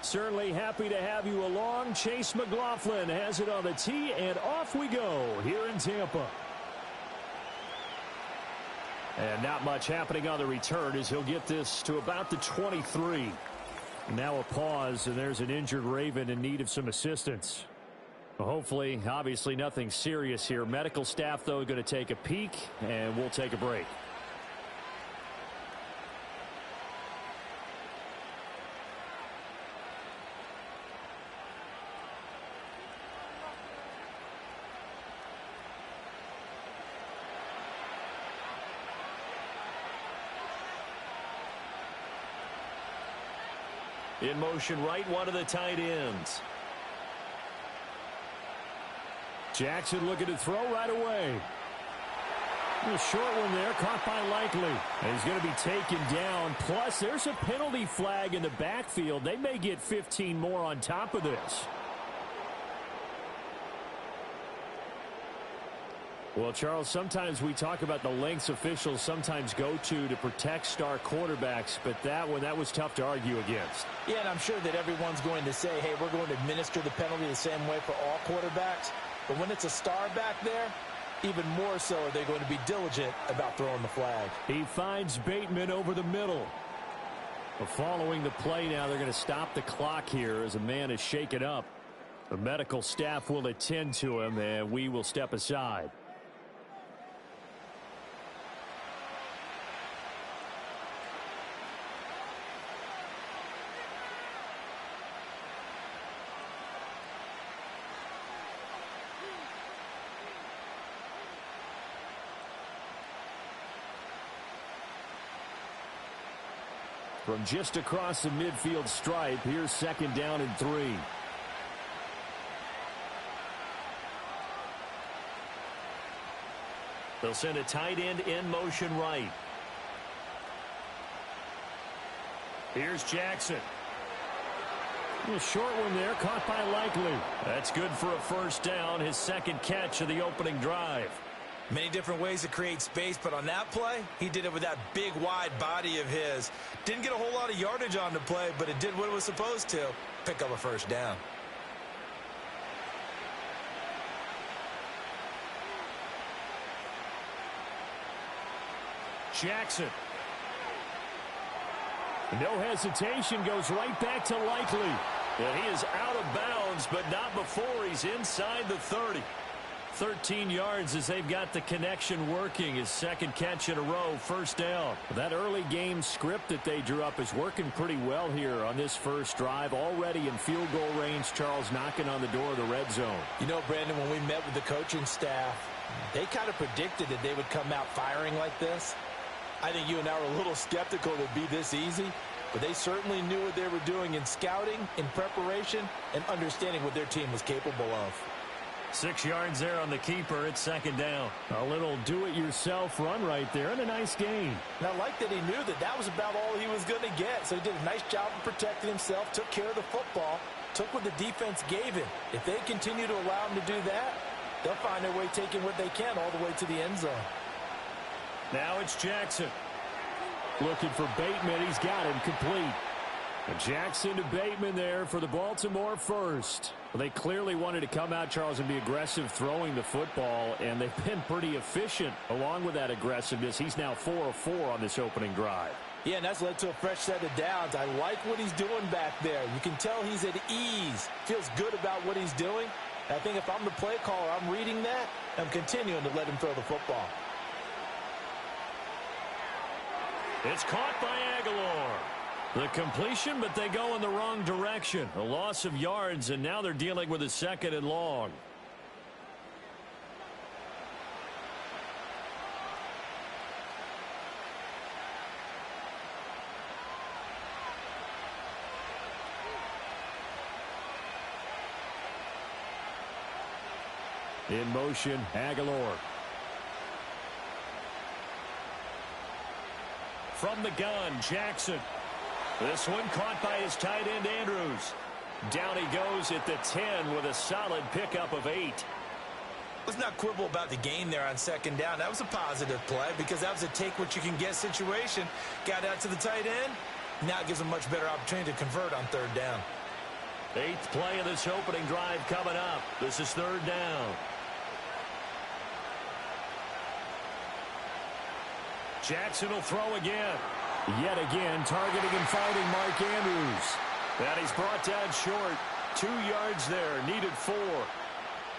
Certainly happy to have you along. Chase McLaughlin has it on the tee, and off we go here in Tampa. And not much happening on the return as he'll get this to about the 23. Now a pause, and there's an injured Raven in need of some assistance. Well, hopefully, obviously nothing serious here. Medical staff, though, going to take a peek, and we'll take a break. In motion right, one of the tight ends. Jackson looking to throw right away. A short one there, caught by Likely. And he's going to be taken down. Plus, there's a penalty flag in the backfield. They may get 15 more on top of this. Well, Charles, sometimes we talk about the lengths officials sometimes go to protect star quarterbacks, but that one, that was tough to argue against. Yeah, and I'm sure that everyone's going to say, hey, we're going to administer the penalty the same way for all quarterbacks. But when it's a star back there, even more so are they going to be diligent about throwing the flag. He finds Bateman over the middle. But following the play now, they're going to stop the clock here as a man is shaken up. The medical staff will attend to him, and we will step aside. From just across the midfield stripe, here's 2nd down and 3. They'll send a tight end in motion right. Here's Jackson. A short one there, caught by Likely. That's good for a first down, his 2nd catch of the opening drive. Many different ways to create space, but on that play, he did it with that big, wide body of his. Didn't get a whole lot of yardage on the play, but it did what it was supposed to. Pick up a first down. Jackson. No hesitation, goes right back to Likely. And he is out of bounds, but not before he's inside the 30. 13 yards as they've got the connection working. His 2nd catch in a row, first down. That early game script that they drew up is working pretty well here on this first drive. Already in field goal range, Charles knocking on the door of the red zone. You know, Brandon, when we met with the coaching staff, they kind of predicted that they would come out firing like this. I think you and I were a little skeptical it'd be this easy, but they certainly knew what they were doing in scouting, in preparation, and understanding what their team was capable of. 6 yards there on the keeper. It's 2nd down. A little do-it-yourself run right there and a nice gain. And I like that he knew that that was about all he was going to get. So he did a nice job of protecting himself, took care of the football, took what the defense gave him. If they continue to allow him to do that, they'll find their way taking what they can all the way to the end zone. Now it's Jackson. Looking for Bateman. He's got him complete. And Jackson to Bateman there for the Baltimore first. Well, they clearly wanted to come out, Charles, and be aggressive throwing the football, and they've been pretty efficient along with that aggressiveness. He's now 4 of 4 on this opening drive. Yeah, and that's led to a fresh set of downs. I like what he's doing back there. You can tell he's at ease, feels good about what he's doing. And I think if I'm the play caller, I'm reading that, I'm continuing to let him throw the football. It's caught by Aguilar. The completion, but they go in the wrong direction. A loss of yards, and now they're dealing with a 2nd and long. In motion, Aguilar. From the gun, Jackson. This one caught by his tight end, Andrews. Down he goes at the 10 with a solid pickup of 8. Let's not quibble about the gain there on 2nd down. That was a positive play because that was a take-what-you-can-get situation. Got out to the tight end. Now it gives him a much better opportunity to convert on 3rd down. Eighth play of this opening drive coming up. This is third down. Jackson will throw again. Yet again, targeting and fighting Mark Andrews. And he's brought down short. 2 yards there, needed 4.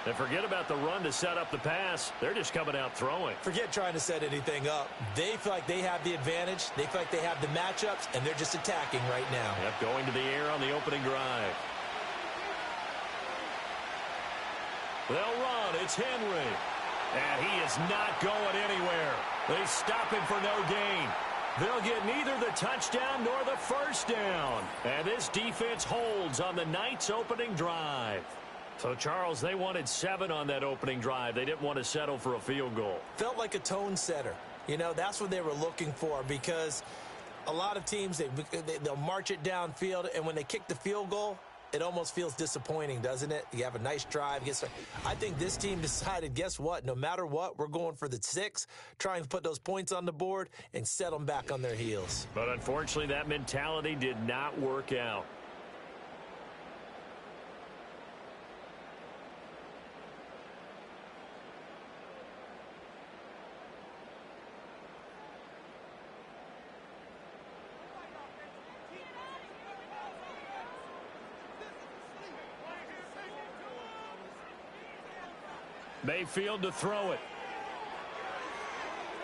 And forget about the run to set up the pass. They're just coming out throwing. Forget trying to set anything up. They feel like they have the advantage. They feel like they have the matchups, and they're just attacking right now. Yep, going to the air on the opening drive. They'll run. It's Henry. And he is not going anywhere. They stop him for no gain. They'll get neither the touchdown nor the first down. And this defense holds on the Knights' opening drive. So, Charles, they wanted 7 on that opening drive. They didn't want to settle for a field goal. Felt like a tone setter. You know, that's what they were looking for, because a lot of teams, they'll march it downfield, and when they kick the field goal, it almost feels disappointing, doesn't it? You have a nice drive. I think this team decided, guess what? No matter what, we're going for the 6, trying to put those points on the board and set them back on their heels. But unfortunately, that mentality did not work out. Mayfield to throw it.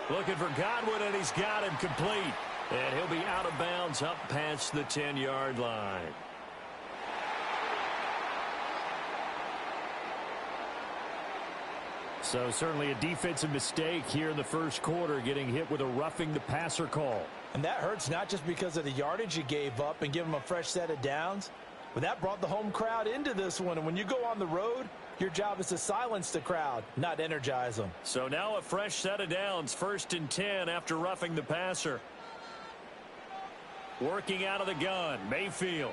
Looking for Godwin, and he's got him complete. And he'll be out of bounds up past the 10-yard line. So certainly a defensive mistake here in the first quarter, getting hit with a roughing the passer call. And that hurts not just because of the yardage you gave up and give them a fresh set of downs, but that brought the home crowd into this one. And when you go on the road, your job is to silence the crowd, not energize them. So now a fresh set of downs, 1st and 10 after roughing the passer. Working out of the gun, Mayfield.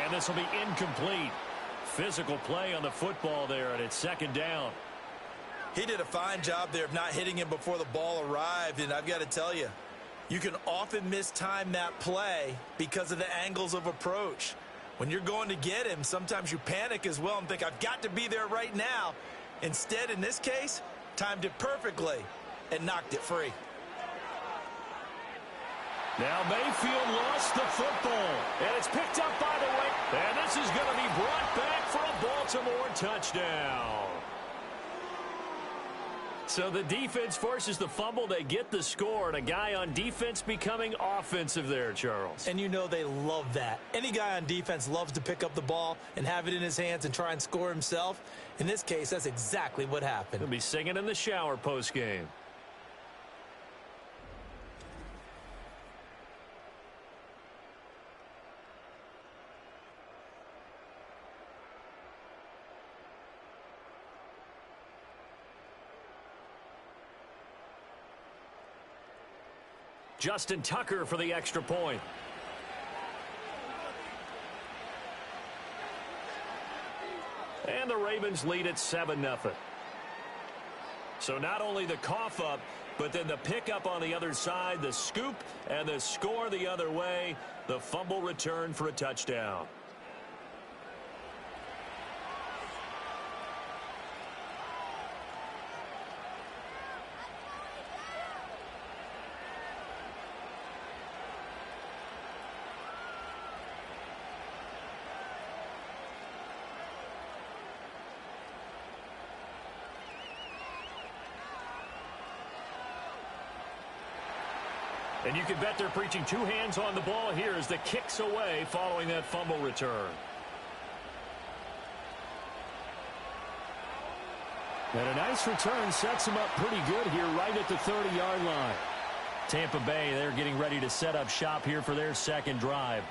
And this will be incomplete. Physical play on the football there, and it's 2nd down. He did a fine job there of not hitting him before the ball arrived, and I've got to tell you, you can often mistime that play because of the angles of approach. When you're going to get him, sometimes you panic as well and think, I've got to be there right now. Instead, in this case, timed it perfectly and knocked it free. Now Mayfield lost the football, and it's picked up by the way. And this is going to be brought back for a Baltimore touchdown. So the defense forces the fumble. They get the score, and a guy on defense becoming offensive there, Charles. And you know they love that. Any guy on defense loves to pick up the ball and have it in his hands and try and score himself. In this case, that's exactly what happened. He'll be singing in the shower post-game. Justin Tucker for the extra point. And the Ravens lead at 7-0. So not only the cough up, but then the pickup on the other side, the scoop, and the score the other way. The fumble return for a touchdown. And you can bet they're preaching 2 hands on the ball here as the kicks away following that fumble return. And a nice return sets them up pretty good here right at the 30-yard line. Tampa Bay, they're getting ready to set up shop here for their 2nd drive.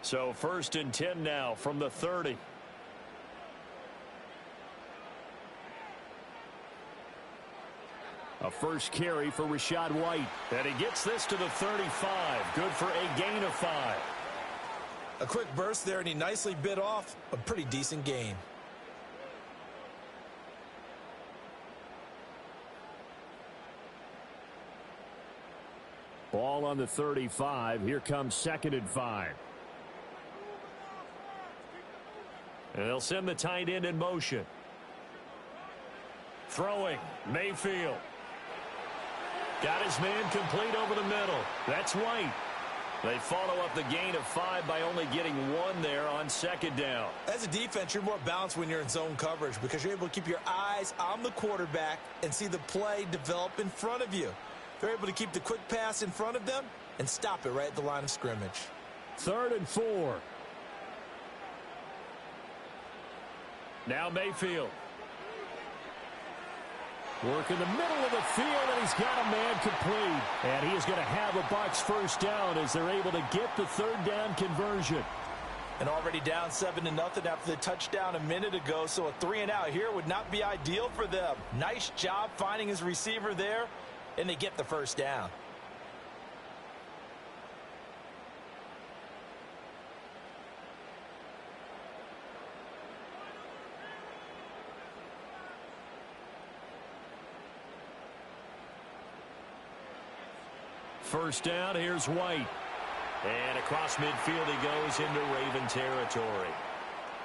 So 1st and 10 now from the 30. A first carry for Rachaad White. And he gets this to the 35. Good for a gain of 5. A quick burst there, and he nicely bit off a pretty decent gain. Ball on the 35. Here comes 2nd and 5. And they'll send the tight end in motion. Throwing, Mayfield. Got his man complete over the middle. That's White. They follow up the gain of 5 by only getting 1 there on 2nd down. As a defense, you're more balanced when you're in zone coverage because you're able to keep your eyes on the quarterback and see the play develop in front of you. They're able to keep the quick pass in front of them and stop it right at the line of scrimmage. 3rd and 4. Now Mayfield. Work in the middle of the field, and he's got a man complete. And he is going to have a Bucs first down as they're able to get the 3rd down conversion. And already down 7-0 after the touchdown a minute ago, so a 3-and-out here would not be ideal for them. Nice job finding his receiver there, and they get the first down. First down, here's White. And across midfield he goes into Raven territory.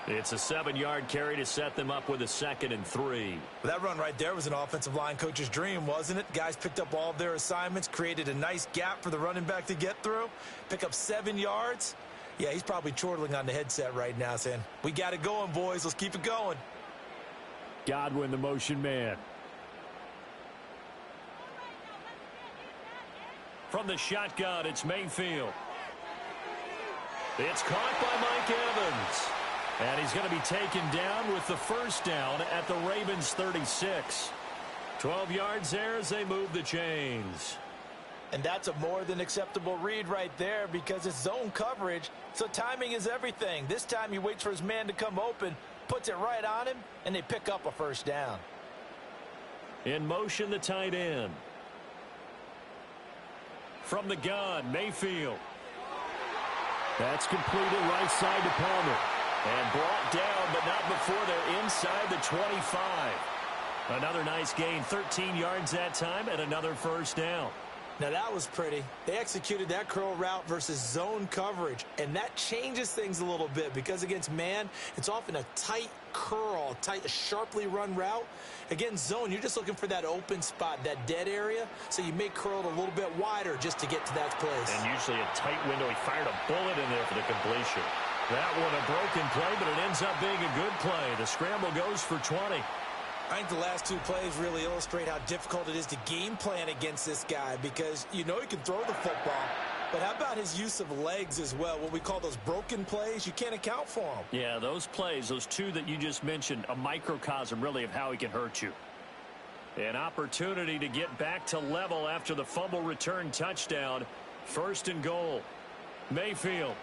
It's a 7-yard carry to set them up with a 2nd and 3. That run right there was an offensive line coach's dream, wasn't it? Guys picked up all of their assignments, created a nice gap for the running back to get through, pick up 7 yards. Yeah, he's probably chortling on the headset right now saying, we got it going, boys. Let's keep it going. Godwin, the motion man. From the shotgun, it's Mayfield. It's caught by Mike Evans. And he's going to be taken down with the first down at the Ravens' 36. 12 yards there as they move the chains. And that's a more than acceptable read right there because it's zone coverage, so timing is everything. This time he waits for his man to come open, puts it right on him, and they pick up a first down. In motion, the tight end. From the gun, Mayfield. That's completed right side to Palmer. And brought down, but not before they're inside the 25. Another nice gain, 13 yards that time, and another first down. Now that was pretty. They executed that curl route versus zone coverage, and that changes things a little bit because against man, it's often a tight curl, tight, sharply run route. Against zone, you're just looking for that open spot, that dead area, so you may curl it a little bit wider just to get to that place. And usually a tight window. He fired a bullet in there for the completion. That one a broken play, but it ends up being a good play. The scramble goes for 20. I think the last 2 plays really illustrate how difficult it is to game plan against this guy because you know he can throw the football, but how about his use of legs as well? What we call those broken plays, you can't account for them. Yeah, those plays, those 2 that you just mentioned, a microcosm really of how he can hurt you. An opportunity to get back to level after the fumble return touchdown. 1st and goal. Mayfield.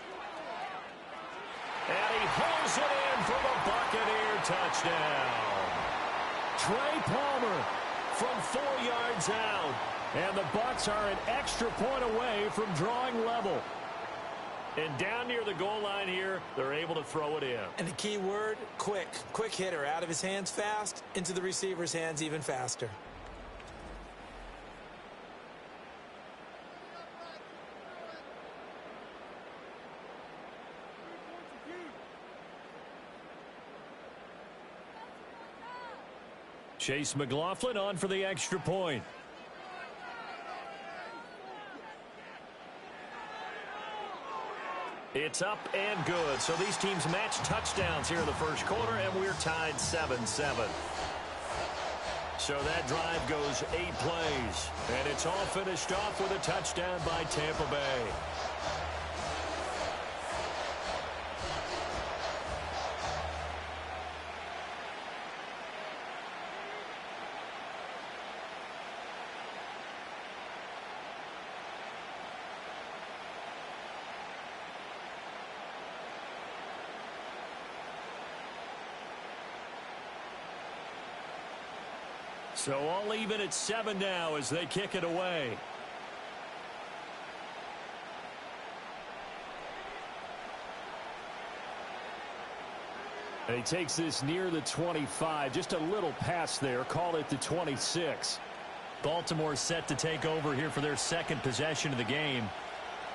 And he pulls it in for the Buccaneer touchdown. Trey Palmer from 4 yards out. And the Bucs are an extra point away from drawing level. And down near the goal line here, they're able to throw it in. And the key word, quick. Quick hitter. Out of his hands fast, into the receiver's hands even faster. Chase McLaughlin on for the extra point. It's up and good. So these teams match touchdowns here in the first quarter, and we're tied 7-7. So that drive goes 8 plays, and it's all finished off with a touchdown by Tampa Bay. So all even at 7 now as they kick it away. And he takes this near the 25. Just a little pass there. Call it the 26. Baltimore set to take over here for their second possession of the game.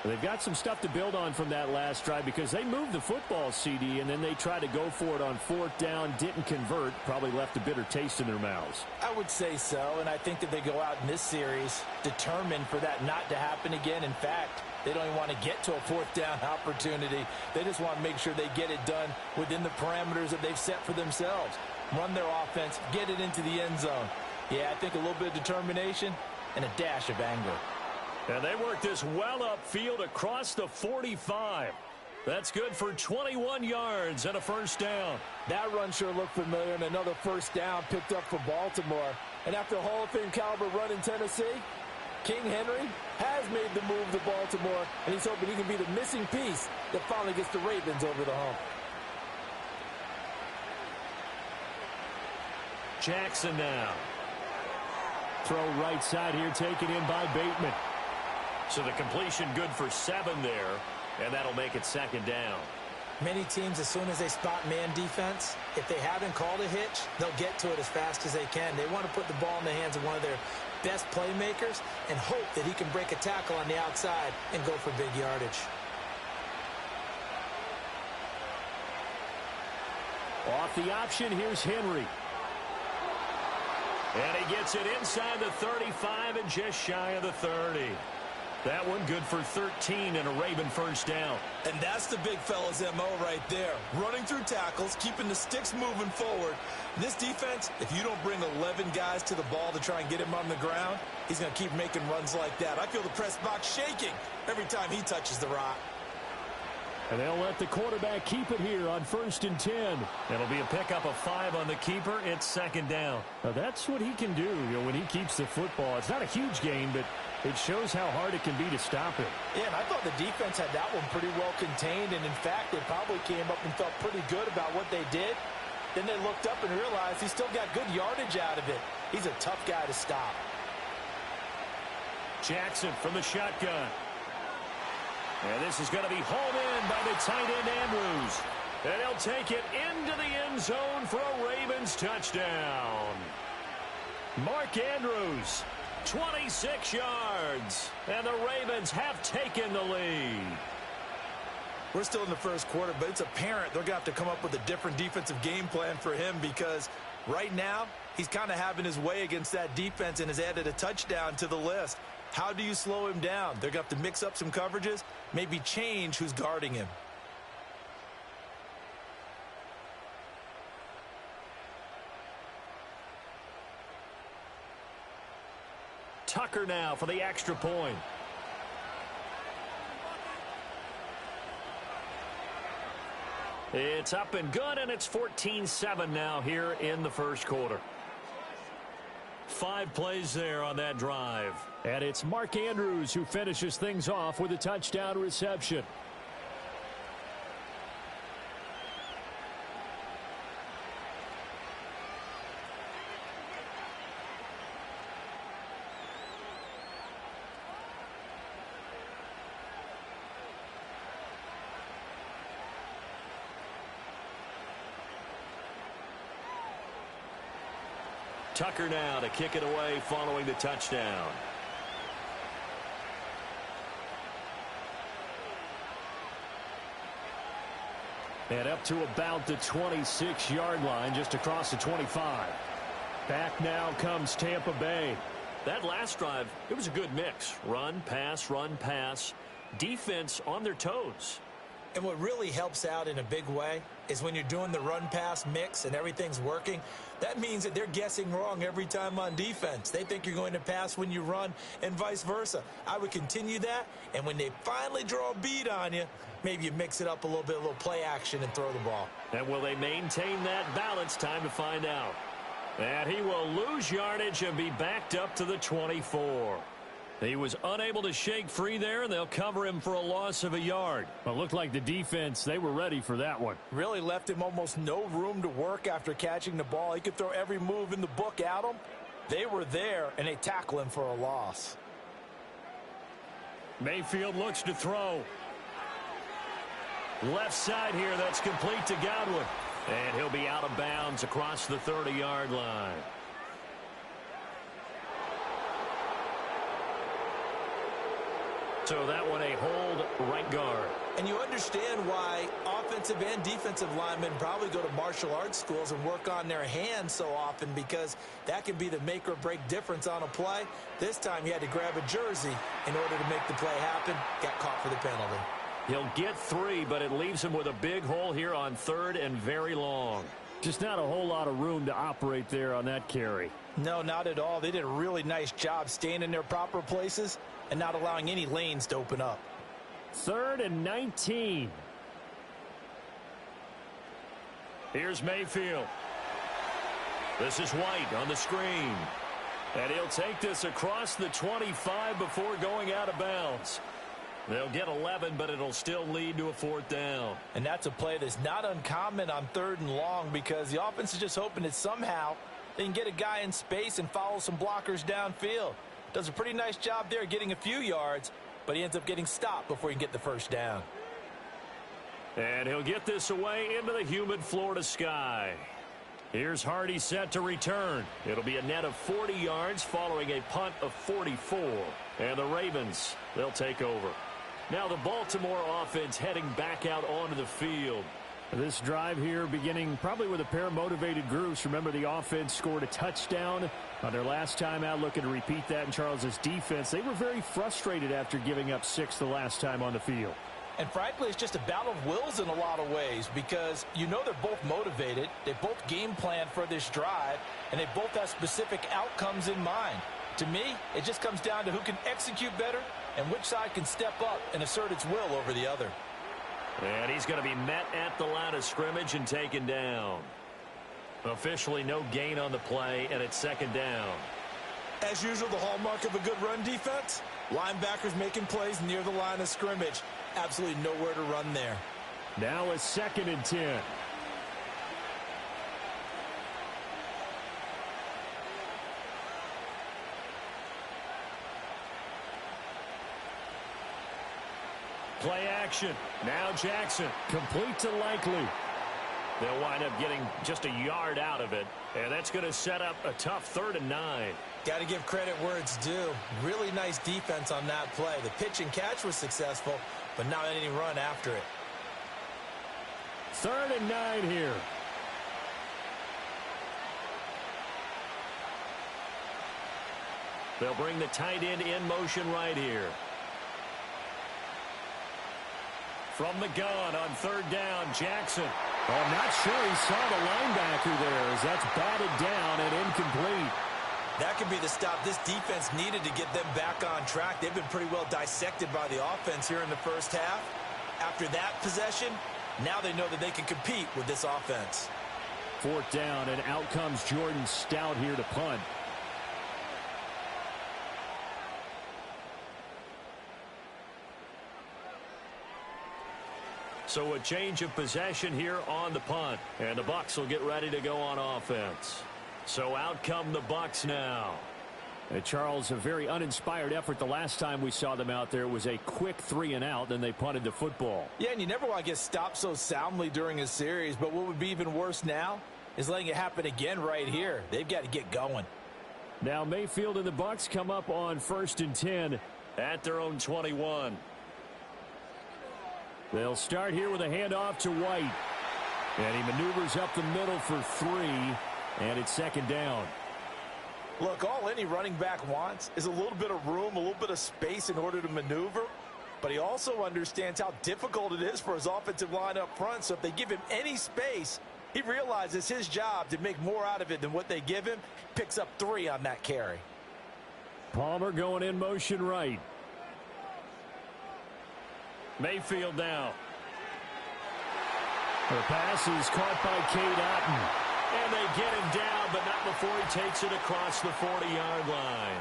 They've got some stuff to build on from that last drive because they moved the football, CD, and then they tried to go for it on 4th down, didn't convert, probably left a bitter taste in their mouths. I would say so, and I think that they go out in this series determined for that not to happen again. In fact, they don't even want to get to a 4th down opportunity. They just want to make sure they get it done within the parameters that they've set for themselves. Run their offense, get it into the end zone. Yeah, I think a little bit of determination and a dash of anger. And they work this well upfield across the 45. That's good for 21 yards and a first down. That run sure looked familiar, and another first down picked up for Baltimore. And after a Hall of Fame caliber run in Tennessee, King Henry has made the move to Baltimore, and he's hoping he can be the missing piece that finally gets the Ravens over the hump. Jackson now. Throw right side here, taken in by Bateman. So the completion good for 7 there, and that'll make it 2nd down. Many teams, as soon as they spot man defense, if they haven't called a hitch, they'll get to it as fast as they can. They want to put the ball in the hands of one of their best playmakers and hope that he can break a tackle on the outside and go for big yardage. Off the option, here's Henry. And he gets it inside the 35 and just shy of the 30. That one good for 13 and a Raven first down. And that's the big fella's MO right there. Running through tackles, keeping the sticks moving forward. This defense, if you don't bring 11 guys to the ball to try and get him on the ground, he's going to keep making runs like that. I feel the press box shaking every time he touches the rock. And they'll let the quarterback keep it here on 1st and 10. It'll be a pickup of 5 on the keeper. It's 2nd down. Now that's what he can do, when he keeps the football. It's not a huge gain, but it shows how hard it can be to stop him. Yeah, and I thought the defense had that one pretty well contained, and in fact, they probably came up and felt pretty good about what they did. Then they looked up and realized he still got good yardage out of it. He's a tough guy to stop. Jackson from the shotgun. And this is going to be hauled in by the tight end Andrews. And he'll take it into the end zone for a Ravens touchdown. Mark Andrews, 26 yards. And the Ravens have taken the lead. We're still in the first quarter, but it's apparent they're going to have to come up with a different defensive game plan for him because right now he's kind of having his way against that defense and has added a touchdown to the list. How do you slow him down? They're going to have to mix up some coverages, maybe change who's guarding him. Tucker now for the extra point. It's up and good, and it's 14-7 now here in the first quarter. 5 plays there on that drive. And it's Mark Andrews who finishes things off with a touchdown reception. Tucker now to kick it away following the touchdown. And up to about the 26-yard line, just across the 25. Back now comes Tampa Bay. That last drive, it was a good mix. Run, pass, defense on their toes. And what really helps out in a big way is when you're doing the run-pass mix and everything's working, that means that they're guessing wrong every time on defense. They think you're going to pass when you run and vice versa. I would continue that, and when they finally draw a bead on you, maybe you mix it up a little bit, a little play action, and throw the ball. And will they maintain that balance? Time to find out. And he will lose yardage and be backed up to the 24. He was unable to shake free there, and they'll cover him for a loss of a yard. Well, it looked like the defense, they were ready for that one. Really left him almost no room to work after catching the ball. He could throw every move in the book at him, They were there, and they tackle him for a loss. Mayfield looks to throw. Left side here, that's complete to Godwin. And he'll be out of bounds across the 30-yard line. So that one a hold right guard. And you understand why offensive and defensive linemen probably go to martial arts schools and work on their hands so often, because that can be the make or break difference on a play. This time he had to grab a jersey in order to make the play happen. Got caught for the penalty. He'll get 3, but it leaves him with a big hole here on 3rd and very long. Just not a whole lot of room to operate there on that carry. No, not at all. They did a really nice job staying in their proper places and not allowing any lanes to open up. 3rd and 19. Here's Mayfield. This is White on the screen. And he'll take this across the 25 before going out of bounds. They'll get 11, but it'll still lead to a 4th down. And that's a play that's not uncommon on 3rd and long, because the offense is just hoping that somehow they can get a guy in space and follow some blockers downfield. Does a pretty nice job there getting a few yards, but he ends up getting stopped before he can get the 1st down. And he'll get this away into the humid Florida sky. Here's Hardy set to return. It'll be a net of 40 yards following a punt of 44. And the Ravens, they'll take over. Now the Baltimore offense heading back out onto the field. This drive here beginning probably with a pair of motivated groups. Remember, the offense scored a touchdown on their last time out, looking to repeat that in Charles's defense. They were very frustrated after giving up 6 the last time on the field. And frankly, it's just a battle of wills in a lot of ways, because you know they're both motivated. They both game plan for this drive, and they both have specific outcomes in mind. To me, it just comes down to who can execute better and which side can step up and assert its will over the other. And he's going to be met at the line of scrimmage and taken down. Officially no gain on the play, and it's 2nd down. As usual, the hallmark of a good run defense, linebackers making plays near the line of scrimmage. Absolutely nowhere to run there. Now a 2nd and 10. Play action. Now Jackson. Complete to Likely. They'll wind up getting just a yard out of it. And that's going to set up a tough 3rd and 9. Got to give credit where it's due. Really nice defense on that play. The pitch and catch was successful, but not any run after it. 3rd and 9 here. They'll bring the tight end in motion right here. From the gun on 3rd down, Jackson. Well, I'm not sure he saw the linebacker there, as that's batted down and incomplete. That could be the stop this defense needed to get them back on track. They've been pretty well dissected by the offense here in the 1st half. After that possession, now they know that they can compete with this offense. 4th down, and out comes Jordan Stout here to punt. So a change of possession here on the punt. And the Bucs will get ready to go on offense. So out come the Bucs now. Charles, a very uninspired effort the last time we saw them out there. It was a quick 3 and out, then they punted the football. Yeah, and you never want to get stopped so soundly during a series, but what would be even worse now is letting it happen again right here. They've got to get going. Now Mayfield and the Bucs come up on 1st and 10 at their own 21. They'll start here with a handoff to White. And he maneuvers up the middle for 3, and it's 2nd down. Look, all any running back wants is a little bit of room, a little bit of space in order to maneuver. But he also understands how difficult it is for his offensive line up front. So if they give him any space, he realizes his job to make more out of it than what they give him. Picks up 3 on that carry. Palmer going in motion right. Mayfield now. The pass is caught by Cade Otton. And they get him down, but not before he takes it across the 40-yard line.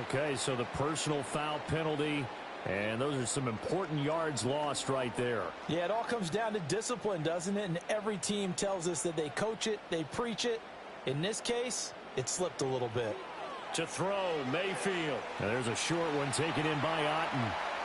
Okay, so the personal foul penalty And those are some important yards lost right there. Yeah, it all comes down to discipline, doesn't it? And every team tells us that they coach it, they preach it. In this case, it slipped a little bit. To throw, Mayfield. And there's a short one taken in by Otten.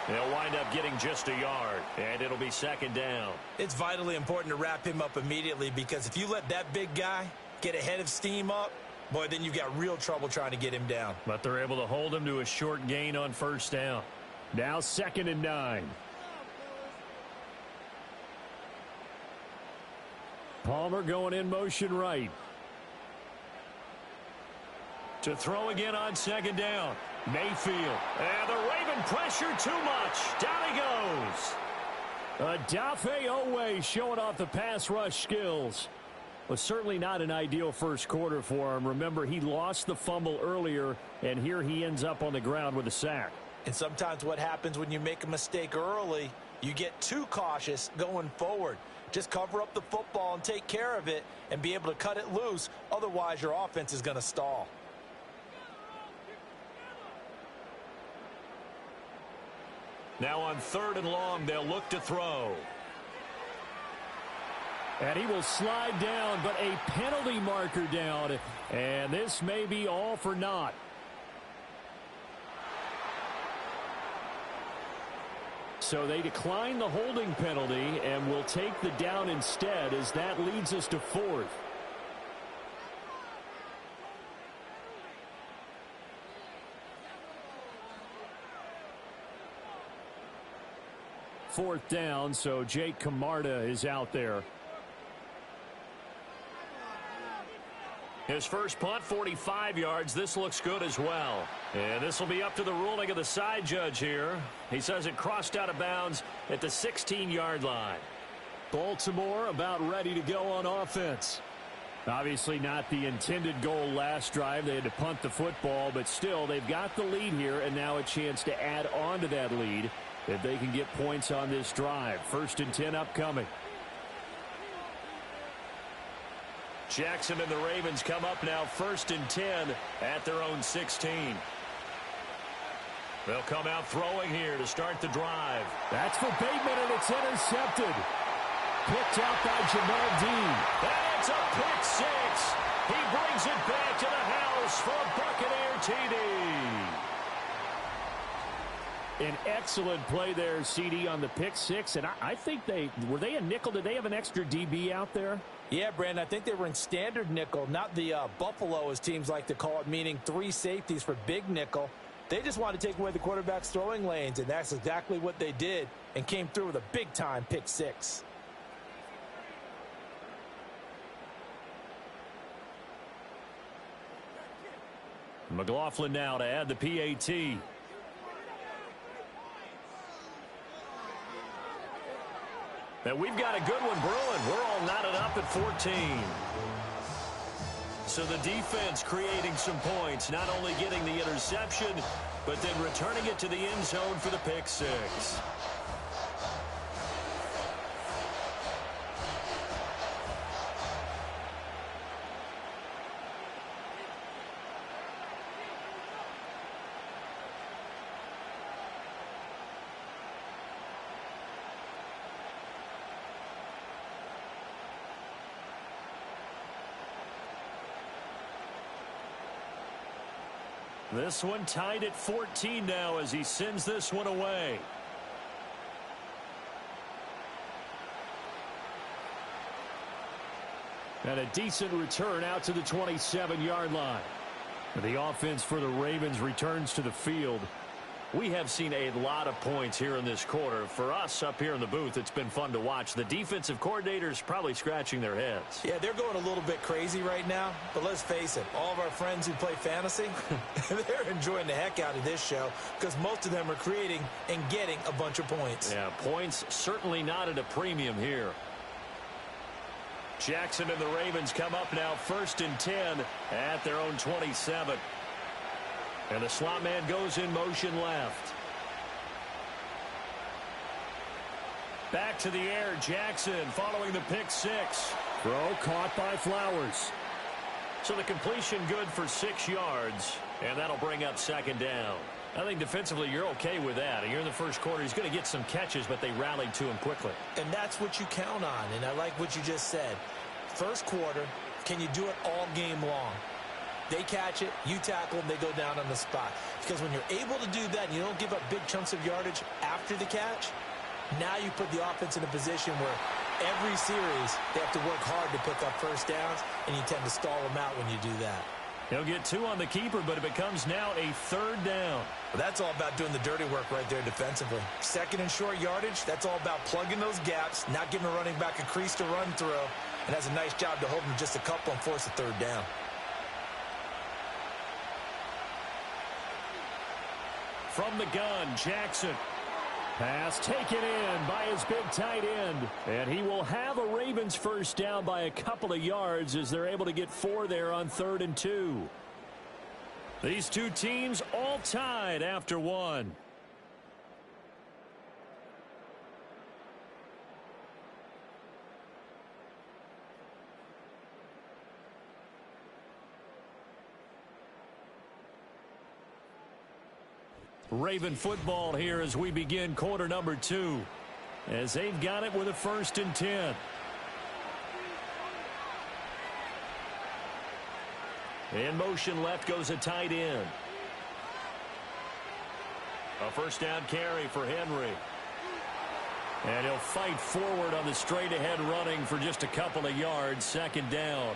They'll wind up getting just a yard, and it'll be second down. It's vitally important to wrap him up immediately, because if you let that big guy get ahead of steam up, boy, then you've got real trouble trying to get him down. But they're able to hold him to a short gain on first down. Now 2nd and 9. Palmer going in motion right. To throw again on second down. Mayfield. And the Raven pressure too much. Down he goes. Adafe Owe showing off the pass rush skills. Was certainly not an ideal first quarter for him. Remember, he lost the fumble earlier, and here he ends up on the ground with a sack. And sometimes what happens when you make a mistake early, you get too cautious going forward. Just cover up the football and take care of it and be able to cut it loose. Otherwise, your offense is going to stall. Now on 3rd and long, they'll look to throw. And he will slide down, but a penalty marker down. And this may be all for naught. So they decline the holding penalty and will take the down instead, as that leads us to 4th. Fourth down, so Jake Camarda is out there. His first punt, 45 yards. This looks good as well. And this will be up to the ruling of the side judge here. He says it crossed out of bounds at the 16-yard line. Baltimore about ready to go on offense. Obviously not the intended goal last drive. They had to punt the football, but still they've got the lead here, and now a chance to add on to that lead if they can get points on this drive. 1st and 10 upcoming. Jackson and the Ravens come up now 1st and 10 at their own 16. They'll come out throwing here to start the drive. That's for Bateman, and it's intercepted. Picked out by Jamal Dean. And it's a pick six. He brings it back to the house for a Buccaneer TD. An excellent play there, CD, on the pick six. And I think were they a nickel? Did they have an extra DB out there? Yeah, Brandon, I think they were in standard nickel, not the Buffalo, as teams like to call it, meaning 3 safeties for big nickel. They just wanted to take away the quarterback's throwing lanes, and that's exactly what they did, and came through with a big-time pick six. McLaughlin now to add the PAT. And we've got a good one brewing. We're all knotted up at 14. So the defense creating some points, not only getting the interception, but then returning it to the end zone for the pick six. This one tied at 14 now as he sends this one away. And a decent return out to the 27-yard line. The offense for the Ravens returns to the field. We have seen a lot of points here in this quarter. For us up here in the booth, it's been fun to watch. The defensive coordinators probably scratching their heads. Yeah, they're going a little bit crazy right now, but let's face it, all of our friends who play fantasy, they're enjoying the heck out of this show because most of them are creating and getting a bunch of points. Yeah, points certainly not at a premium here. Jackson and the Ravens come up now 1st and 10 at their own 27. And the slot man goes in motion left. Back to the air, Jackson following the pick six. Throw caught by Flowers. So the completion good for 6 yards, and that'll bring up 2nd down. I think defensively you're okay with that. You're in the first quarter. He's going to get some catches, but they rallied to him quickly. And that's what you count on, and I like what you just said. First quarter, can you do it all game long? They catch it, you tackle them, they go down on the spot. Because when you're able to do that and you don't give up big chunks of yardage after the catch, now you put the offense in a position where every series they have to work hard to pick up first downs, and you tend to stall them out when you do that. He'll get 2 on the keeper, but it becomes now a 3rd down. Well, that's all about doing the dirty work right there defensively. Second and short yardage, that's all about plugging those gaps, not giving a running back a crease to run through, and has a nice job to hold him just a couple and force a 3rd down. From the gun, Jackson. Pass taken in by his big tight end. And he will have a Ravens first down by a couple of yards as they're able to get 4 there on 3rd and 2. These two teams all tied after 1. Raven football here as we begin quarter number 2. As they've got it with a 1st and 10. In motion left goes a tight end. A first down carry for Henry. And he'll fight forward on the straight ahead running for just a couple of yards. 2nd down.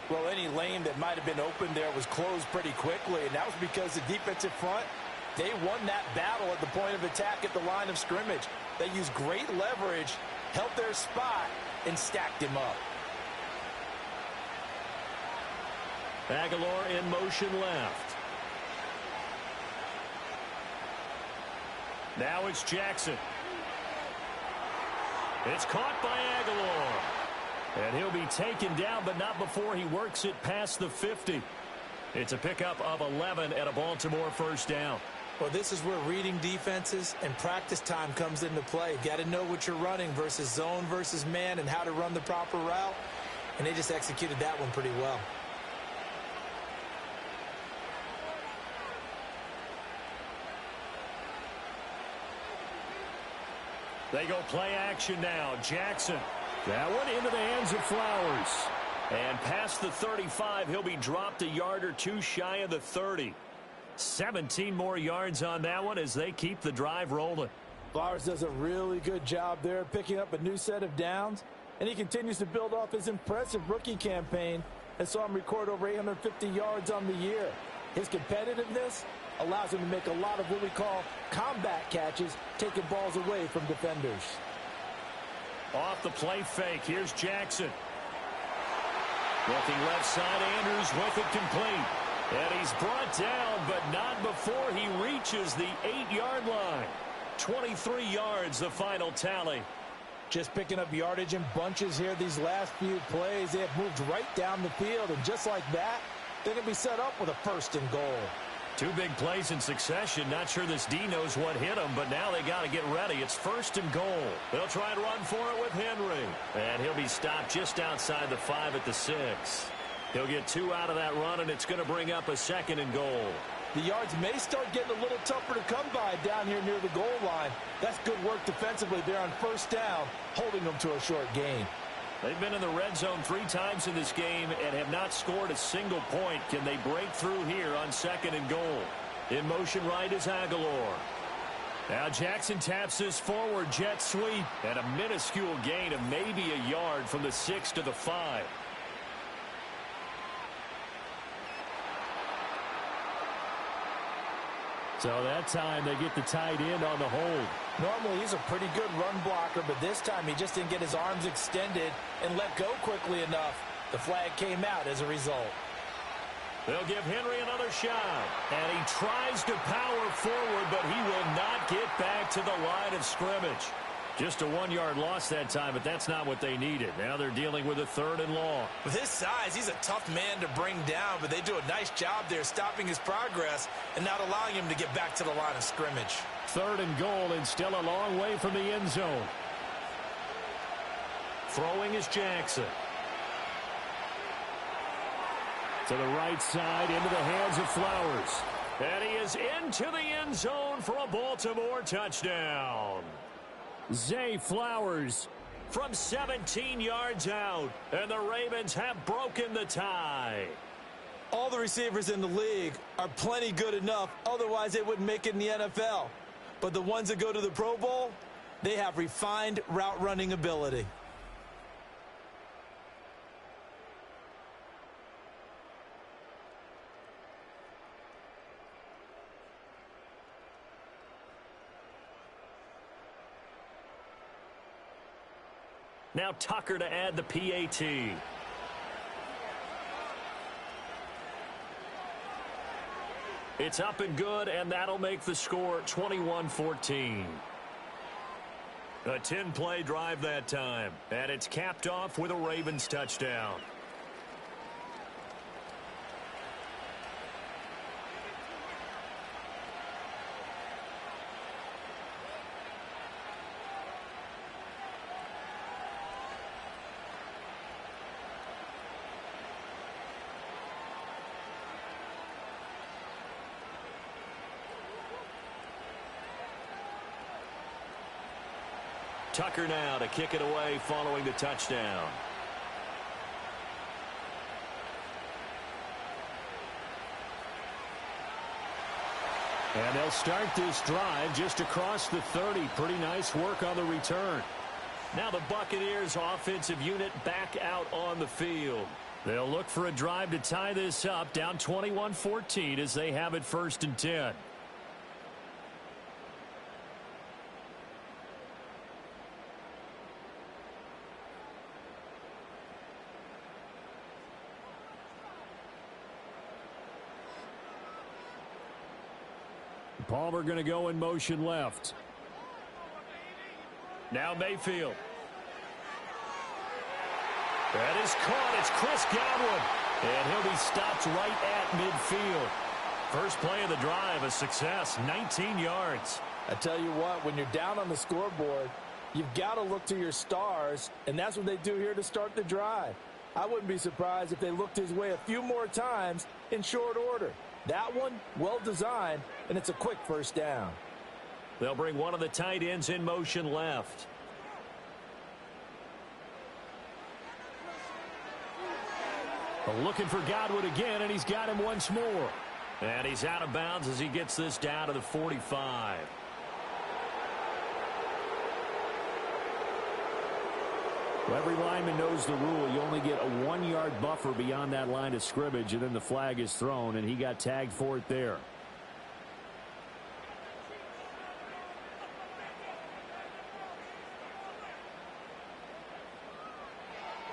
Well, any lane that might have been open there was closed pretty quickly, and that was because the defensive front, they won that battle at the point of attack at the line of scrimmage. They used great leverage, held their spot, and stacked him up. Aguilar in motion left. Now it's Jackson. It's caught by Aguilar. And he'll be taken down, but not before he works it past the 50. It's a pickup of 11 and a Baltimore first down. Well, this is where reading defenses and practice time comes into play. You got to know what you're running versus zone versus man and how to run the proper route. And they just executed that one pretty well. They go play action now. Jackson. That one into the hands of Flowers. And past the 35, he'll be dropped a yard or 2 shy of the 30. 17 more yards on that one as they keep the drive rolling. Flowers does a really good job there picking up a new set of downs, and he continues to build off his impressive rookie campaign and saw him record over 850 yards on the year. His competitiveness allows him to make a lot of what we call combat catches, taking balls away from defenders. Off the play fake, here's Jackson. Looking left side, Andrews with it complete. And he's brought down, but not before he reaches the 8-yard line. 23 yards, the final tally. Just picking up yardage in bunches here these last few plays. They have moved right down the field, and just like that, they're going to be set up with a 1st and goal. 2 big plays in succession. Not sure this D knows what hit him, but now they got to get ready. It's 1st and goal. They'll try and run for it with Henry. And he'll be stopped just outside the 5 at the 6. He'll get 2 out of that run, and it's going to bring up a 2nd and goal. The yards may start getting a little tougher to come by down here near the goal line. That's good work defensively there on 1st down, holding them to a short gain. They've been in the red zone 3 times in this game and have not scored a single point. Can they break through here on 2nd and goal? In motion right is Aguilar. Now Jackson taps this forward jet sweep, and a minuscule gain of maybe a yard from the 6 to the 5. So that time they get the tight end on the hold. Normally he's a pretty good run blocker, but this time he just didn't get his arms extended and let go quickly enough. The flag came out as a result. They'll give Henry another shot. And he tries to power forward, but he will not get back to the line of scrimmage. Just a 1-yard loss that time, but that's not what they needed. Now they're dealing with a 3rd and long. With his size, he's a tough man to bring down, but they do a nice job there stopping his progress and not allowing him to get back to the line of scrimmage. 3rd and goal, and still a long way from the end zone. Throwing is Jackson. To the right side, into the hands of Flowers. And he is into the end zone for a Baltimore touchdown. Zay Flowers from 17 yards out, and the Ravens have broken the tie. All the receivers in the league are plenty good enough, otherwise they wouldn't make it in the NFL. But the ones that go to the Pro Bowl, they have refined route running ability. Now Tucker to add the PAT. It's up and good, and that'll make the score 21-14. A 10-play drive that time, and it's capped off with a Ravens touchdown. Tucker now to kick it away following the touchdown. And they'll start this drive just across the 30. Pretty nice work on the return. Now the Buccaneers offensive unit back out on the field. They'll look for a drive to tie this up, down 21-14 as they have it 1st and 10. Palmer going to go in motion left. Now Mayfield. That is caught. It's Chris Godwin. And he'll be stopped right at midfield. First play of the drive, a success, 19 yards. I tell you what, when you're down on the scoreboard, you've got to look to your stars, and that's what they do here to start the drive. I wouldn't be surprised if they looked his way a few more times in short order. That one, well designed, and it's a quick first down. They'll bring one of the tight ends in motion left. Looking for Godwin again, and he's got him once more. And he's out of bounds as he gets this down to the 45. Well, every lineman knows the rule. You only get a 1-yard buffer beyond that line of scrimmage, and then the flag is thrown, and he got tagged for it there.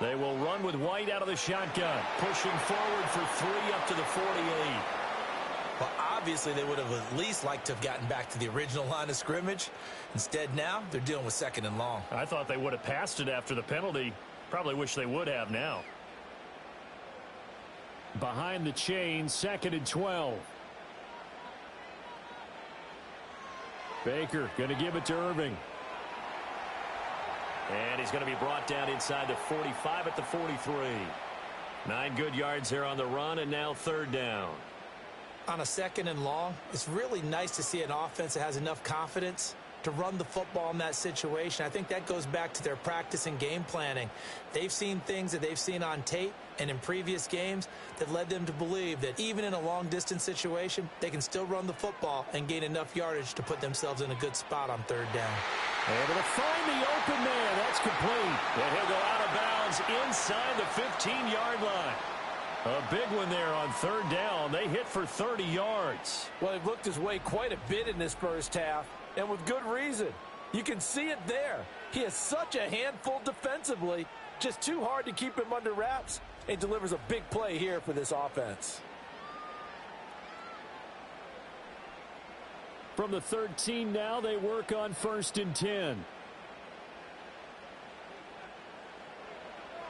They will run with White out of the shotgun, pushing forward for 3 up to the 48. Well, obviously they would have at least liked to have gotten back to the original line of scrimmage. Instead now, they're dealing with 2nd and long. I thought they would have passed it after the penalty. Probably wish they would have now. Behind the chain, 2nd and 12. Baker going to give it to Irving. And he's going to be brought down inside the 45 at the 43. 9 good yards there on the run, and now 3rd down. On a 2nd and long, it's really nice to see an offense that has enough confidence to run the football in that situation. I think that goes back to their practice and game planning. They've seen things that they've seen on tape and in previous games that led them to believe that even in a long-distance situation, they can still run the football and gain enough yardage to put themselves in a good spot on 3rd down. Able to find the open man. That's complete. And he'll go out of bounds inside the 15-yard line. A big one there on 3rd down. They hit for 30 yards. Well, they've looked his way quite a bit in this first half, and with good reason. You can see it there. He is such a handful defensively. Just too hard to keep him under wraps, and delivers a big play here for this offense. From the 13 now, they work on 1st and 10.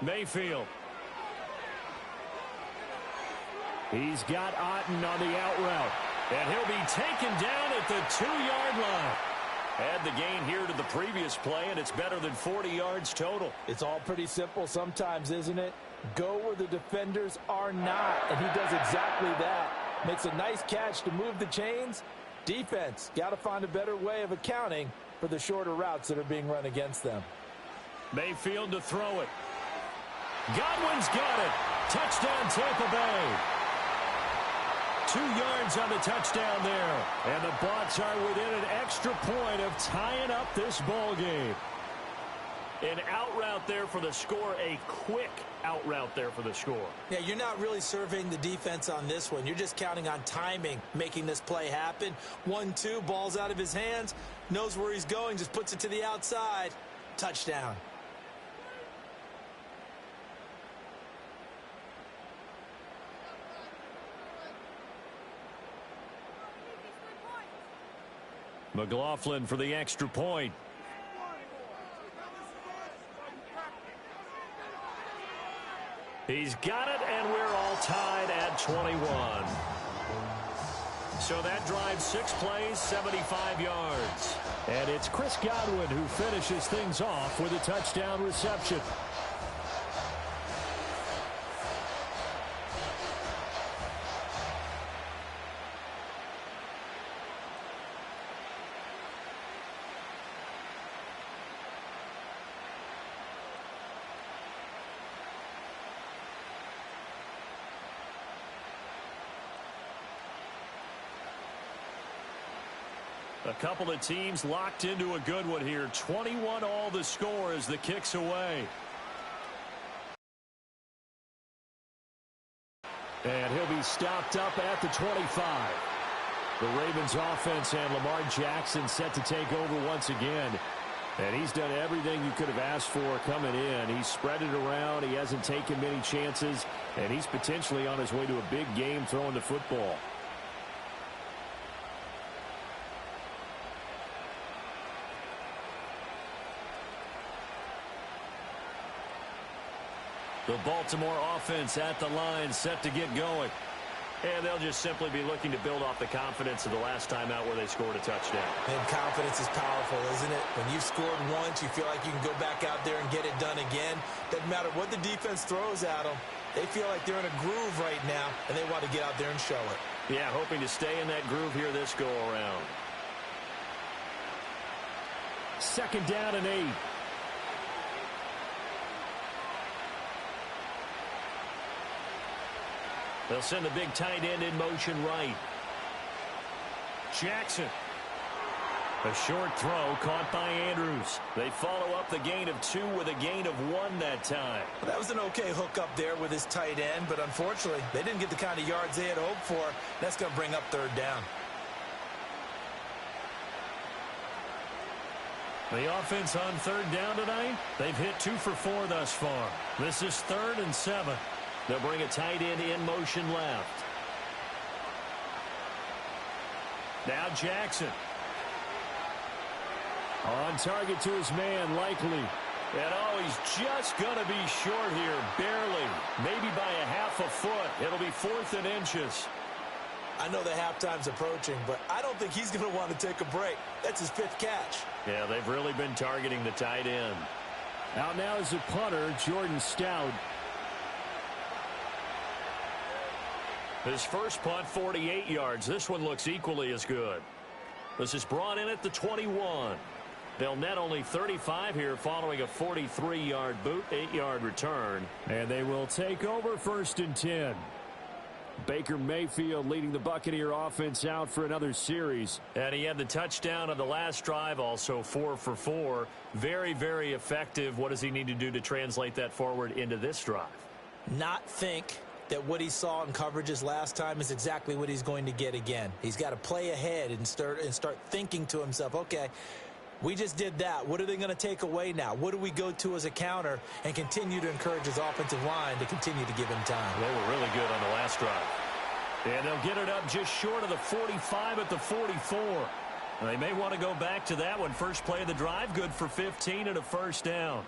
Mayfield. He's got Otten on the out route. And he'll be taken down at the 2-yard line. Add the gain here to the previous play, and it's better than 40 yards total. It's all pretty simple sometimes, isn't it? Go where the defenders are not, and he does exactly that. Makes a nice catch to move the chains. Defense got to find a better way of accounting for the shorter routes that are being run against them. Mayfield to throw it. Godwin's got it. Touchdown, Tampa Bay. 2 yards on the touchdown there. And the Bucs are within an extra point of tying up this ball game. An out route there for the score, a quick out route there for the score. Yeah, you're not really surveying the defense on this one. You're just counting on timing, making this play happen. 1-2, ball's out of his hands, knows where he's going, just puts it to the outside. Touchdown. McLaughlin for the extra point. He's got it, and we're all tied at 21. So that drives 6 plays, 75 yards. And it's Chris Godwin who finishes things off with a touchdown reception. A couple of teams locked into a good one here. 21 all the score as the kick's away. And he'll be stopped up at the 25. The Ravens offense and Lamar Jackson set to take over once again. And he's done everything you could have asked for coming in. He's spread it around. He hasn't taken many chances. And he's potentially on his way to a big game throwing the football. The Baltimore offense at the line, set to get going. And they'll just simply be looking to build off the confidence of the last time out where they scored a touchdown. And confidence is powerful, isn't it? When you've scored once, you feel like you can go back out there and get it done again. Doesn't matter what the defense throws at them. They feel like they're in a groove right now, and they want to get out there and show it. Yeah, hoping to stay in that groove here this go-around. 2nd down and 8. They'll send the big tight end in motion right. Jackson. A short throw caught by Andrews. They follow up the gain of 2 with a gain of 1 that time. Well, that was an okay hook up there with his tight end, but unfortunately, they didn't get the kind of yards they had hoped for. That's going to bring up 3rd down. The offense on 3rd down tonight, they've hit 2 for 4 thus far. This is 3rd and 7. They'll bring a tight end in motion left. Now Jackson. On target to his man, Likely. And he's just going to be short here, barely. Maybe by a half a foot. It'll be 4th and inches. I know the halftime's approaching, but I don't think he's going to want to take a break. That's his 5th catch. Yeah, they've really been targeting the tight end. Out now is a punter, Jordan Stout. His first punt, 48 yards. This one looks equally as good. This is brought in at the 21. They'll net only 35 here following a 43-yard boot, 8-yard return. And they will take over 1st and 10. Baker Mayfield leading the Buccaneer offense out for another series. And he had the touchdown on the last drive, also 4 for 4. Very, very effective. What does he need to do to translate that forward into this drive? Not think that what he saw in coverages last time is exactly what he's going to get again. He's got to play ahead and start thinking to himself, okay, we just did that. What are they going to take away now? What do we go to as a counter? And continue to encourage his offensive line to continue to give him time. They were really good on the last drive. And they'll get it up just short of the 45 at the 44. They may want to go back to that one. First play of the drive, good for 15 and a 1st down.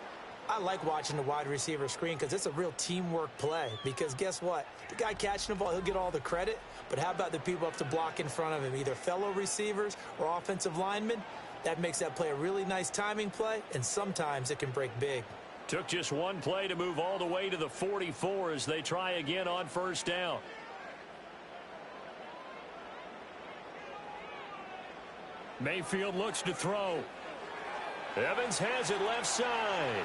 I like watching the wide receiver screen because it's a real teamwork play. Because guess what? The guy catching the ball, he'll get all the credit. But how about the people up to block in front of him, either fellow receivers or offensive linemen? That makes that play a really nice timing play, and sometimes it can break big. Took just one play to move all the way to the 44 as they try again on 1st down. Mayfield looks to throw. Evans has it left side.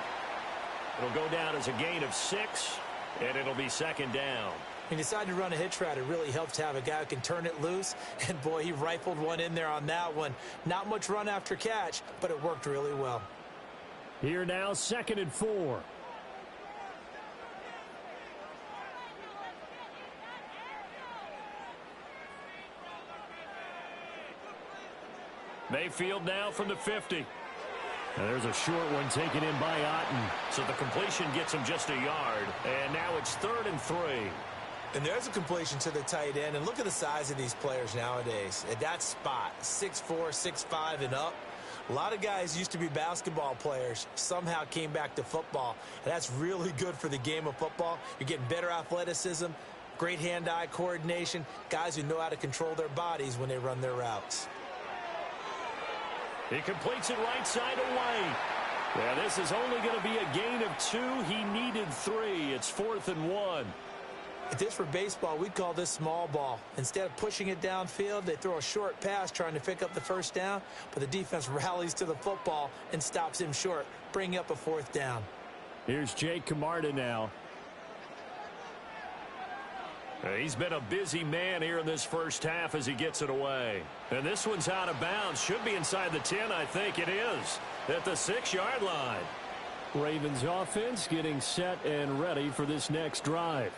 It'll go down as a gain of 6, and it'll be second down. He decided to run a hitch route. It really helps to have a guy who can turn it loose. And, boy, he rifled one in there on that one. Not much run after catch, but it worked really well. Here now, 2nd and 4. Mayfield now from the 50. And there's a short one taken in by Otten. So the completion gets him just a yard. And now it's 3rd and 3. And there's a completion to the tight end. And look at the size of these players nowadays. At that spot, 6'4", 6'5", and up. A lot of guys used to be basketball players, somehow came back to football. And that's really good for the game of football. You're getting better athleticism, great hand-eye coordination, guys who know how to control their bodies when they run their routes. He completes it right side away. Yeah, this is only going to be a gain of 2. He needed 3. It's 4th and 1. If this were baseball, we'd call this small ball. Instead of pushing it downfield, they throw a short pass trying to pick up the first down, but the defense rallies to the football and stops him short, bringing up a 4th down. Here's Jake Camarda now. He's been a busy man here in this first half as he gets it away. And this one's out of bounds. Should be inside the 10, I think it is. At the 6-yard line. Ravens offense getting set and ready for this next drive.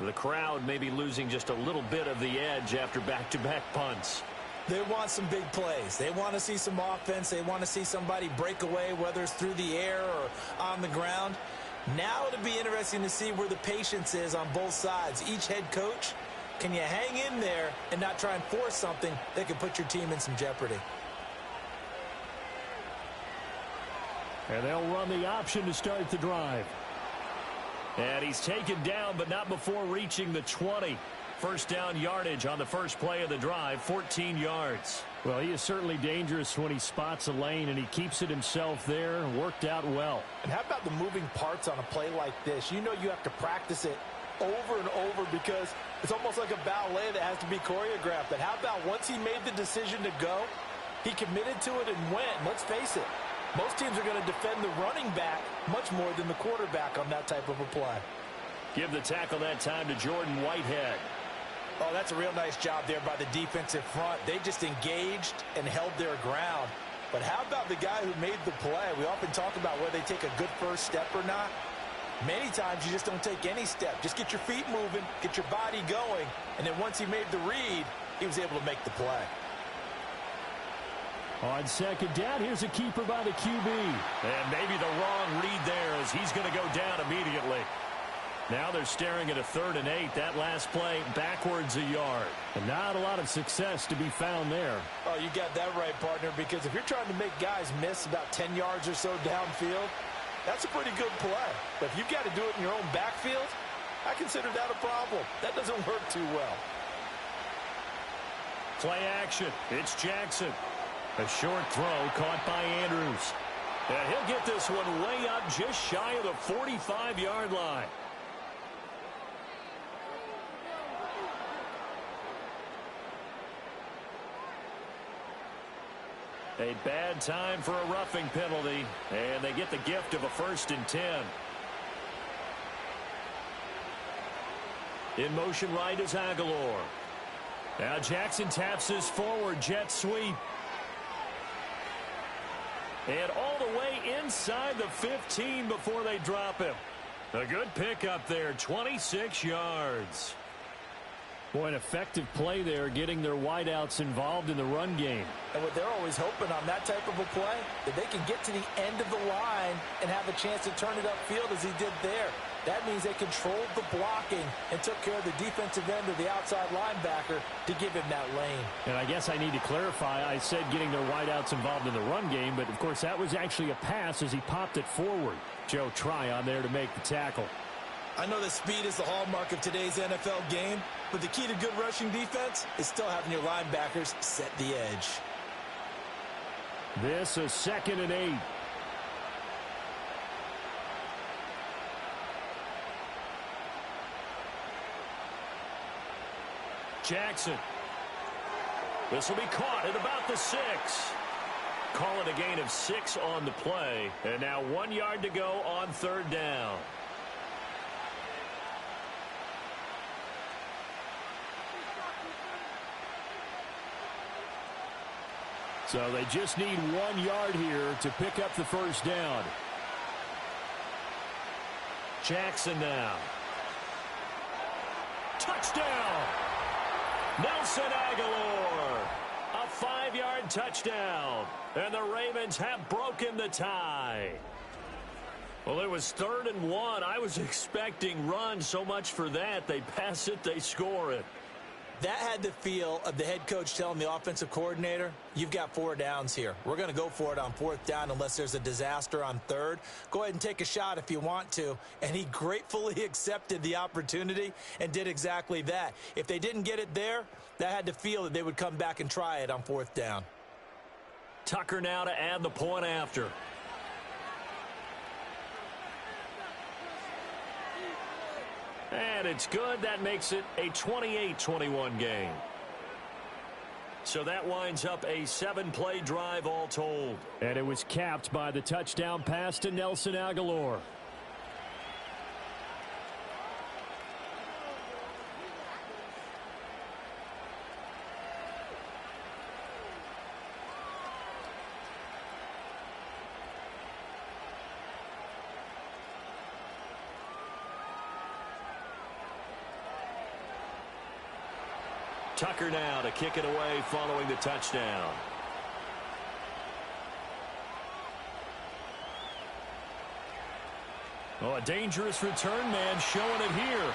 The crowd may be losing just a little bit of the edge after back-to-back punts. They want some big plays. They want to see some offense. They want to see somebody break away, whether it's through the air or on the ground. Now it'll be interesting to see where the patience is on both sides. Each head coach, can you hang in there and not try and force something that could put your team in some jeopardy? And they'll run the option to start the drive. And he's taken down, but not before reaching the 20. First down yardage on the first play of the drive, 14 yards. Well, he is certainly dangerous when he spots a lane, and he keeps it himself there. Worked out well. And how about the moving parts on a play like this? You know you have to practice it over and over because it's almost like a ballet that has to be choreographed. But how about once he made the decision to go, he committed to it and went. And let's face it, most teams are going to defend the running back much more than the quarterback on that type of a play. Give the tackle that time to Jordan Whitehead. Oh, that's a real nice job there by the defensive front. They just engaged and held their ground. But how about the guy who made the play? We often talk about whether they take a good first step or not. Many times you just don't take any step. Just get your feet moving, get your body going, and then once he made the read, he was able to make the play. On second down, here's a keeper by the QB. And maybe the wrong read there as he's going to go down immediately. Now they're staring at a 3rd and 8. That last play backwards a yard. And not a lot of success to be found there. Oh, you got that right, partner, because if you're trying to make guys miss about 10 yards or so downfield, that's a pretty good play. But if you've got to do it in your own backfield, I consider that a problem. That doesn't work too well. Play action. It's Jackson. A short throw caught by Andrews. And he'll get this one way up just shy of the 45-yard line. A bad time for a roughing penalty, and they get the gift of a 1st and 10. In motion right is Aguilar. Now Jackson taps his forward jet sweep. And all the way inside the 15 before they drop him. A good pickup there, 26 yards. Boy, an effective play there, getting their wideouts involved in the run game. And what they're always hoping on that type of a play, that they can get to the end of the line and have a chance to turn it upfield as he did there. That means they controlled the blocking and took care of the defensive end of the outside linebacker to give him that lane. And I guess I need to clarify, I said getting their wideouts involved in the run game, but of course that was actually a pass as he popped it forward. Joe Tryon there to make the tackle. I know that speed is the hallmark of today's NFL game, but the key to good rushing defense is still having your linebackers set the edge. This is 2nd and 8. Jackson. This will be caught at about the 6. Call it a gain of 6 on the play. And now 1 yard to go on 3rd down. So they just need 1 yard here to pick up the first down. Jackson now. Touchdown! Nelson Aguilar. A 5-yard touchdown. And the Ravens have broken the tie. Well, it was 3rd and 1. I was expecting run. So much for that. They pass it, they score it. That had the feel of the head coach telling the offensive coordinator, you've got 4 downs here. We're going to go for it on 4th down unless there's a disaster on 3rd. Go ahead and take a shot if you want to. And he gratefully accepted the opportunity and did exactly that. If they didn't get it there, that had the feel that they would come back and try it on 4th down. Tucker now to add the point after. And it's good. That makes it a 28-21 game. So that winds up a 7-play drive all told. And it was capped by the touchdown pass to Nelson Aguilar. Tucker now to kick it away following the touchdown. Oh, a dangerous return man showing it here.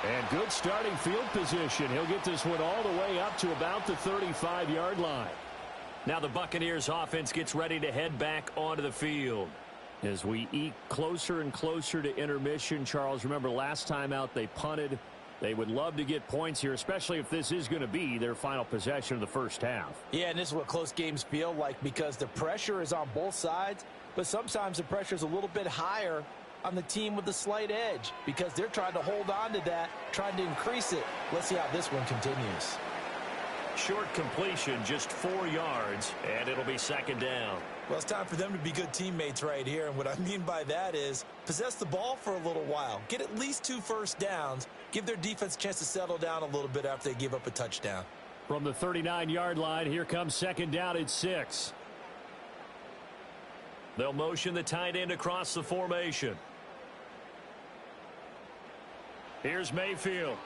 And good starting field position. He'll get this one all the way up to about the 35-yard line. Now the Buccaneers offense gets ready to head back onto the field. As we eke closer and closer to intermission, Charles, remember last time out they punted. They would love to get points here, especially if this is going to be their final possession of the first half. Yeah, and this is what close games feel like because the pressure is on both sides, but sometimes the pressure is a little bit higher on the team with the slight edge because they're trying to hold on to that, trying to increase it. Let's see how this one continues. Short completion, just 4 yards, and it'll be 2nd down. Well, it's time for them to be good teammates right here. And what I mean by that is possess the ball for a little while. Get at least 2 first downs. Give their defense a chance to settle down a little bit after they give up a touchdown. From the 39-yard line, here comes 2nd down at 6. They'll motion the tight end across the formation. Here's Mayfield.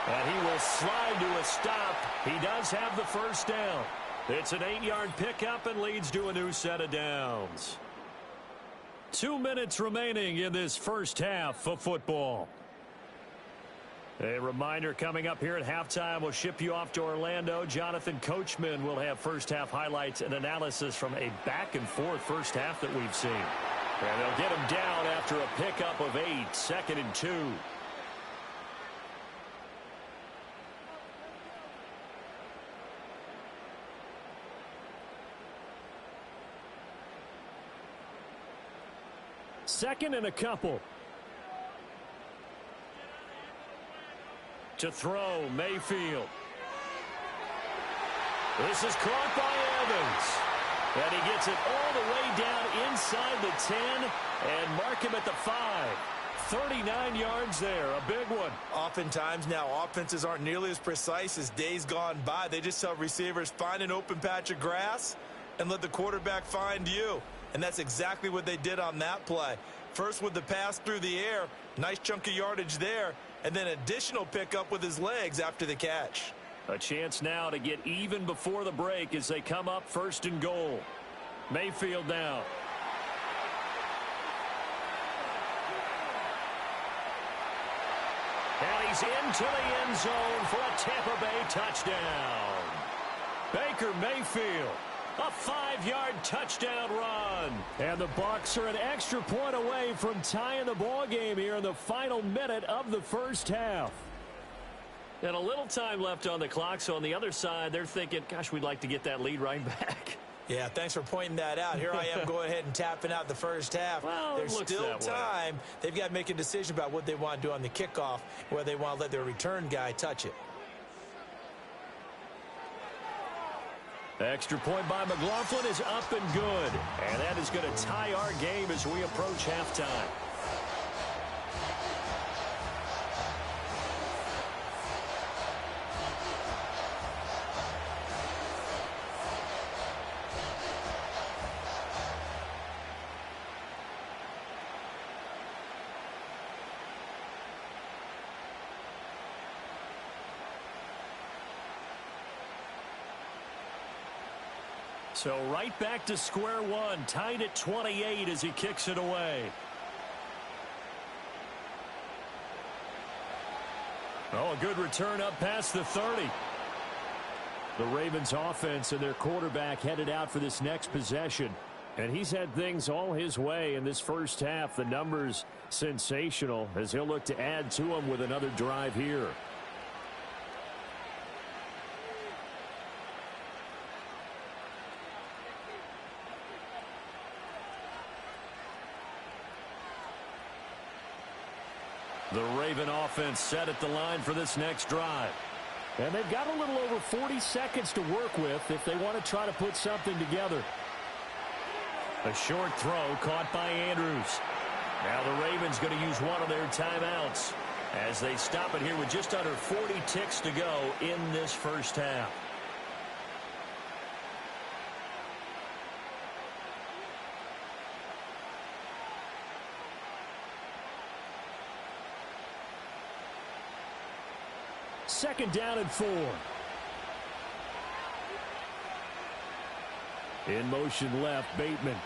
And he will slide to a stop. He does have the first down. It's an 8-yard pickup and leads to a new set of downs. 2 minutes remaining in this first half of football. A reminder coming up here at halftime. We'll ship you off to Orlando. Jonathan Coachman will have first half highlights and analysis from a back-and-forth first half that we've seen. And they'll get him down after a pickup of 8, 2nd and 2. Second and a couple. To throw, Mayfield. This is caught by Evans. And he gets it all the way down inside the 10 and mark him at the 5. 39 yards there, a big one. Oftentimes now, offenses aren't nearly as precise as days gone by. They just tell receivers, find an open patch of grass and let the quarterback find you. And that's exactly what they did on that play. First with the pass through the air, nice chunk of yardage there, and then additional pickup with his legs after the catch. A chance now to get even before the break as they come up 1st and goal. Mayfield now. And he's into the end zone for a Tampa Bay touchdown. Baker Mayfield. A 5-yard touchdown run. And the Bucs are an extra point away from tying the ball game here in the final minute of the first half. And a little time left on the clock, so on the other side, they're thinking, gosh, we'd like to get that lead right back. Yeah, thanks for pointing that out. Here I am going ahead and tapping out the first half. Well, there's still time. They've got to make a decision about what they want to do on the kickoff, whether they want to let their return guy touch it. Extra point by McLaughlin is up and good. And that is going to tie our game as we approach halftime. So right back to square one, tied at 28 as he kicks it away. Oh, a good return up past the 30. The Ravens offense and their quarterback headed out for this next possession. And he's had things all his way in this first half. The numbers sensational as he'll look to add to them with another drive here. The Raven offense set at the line for this next drive. And they've got a little over 40 seconds to work with if they want to try to put something together. A short throw caught by Andrews. Now the Ravens going to use one of their timeouts as they stop it here with just under 40 ticks to go in this first half. Second down and 4. In motion left, Bateman.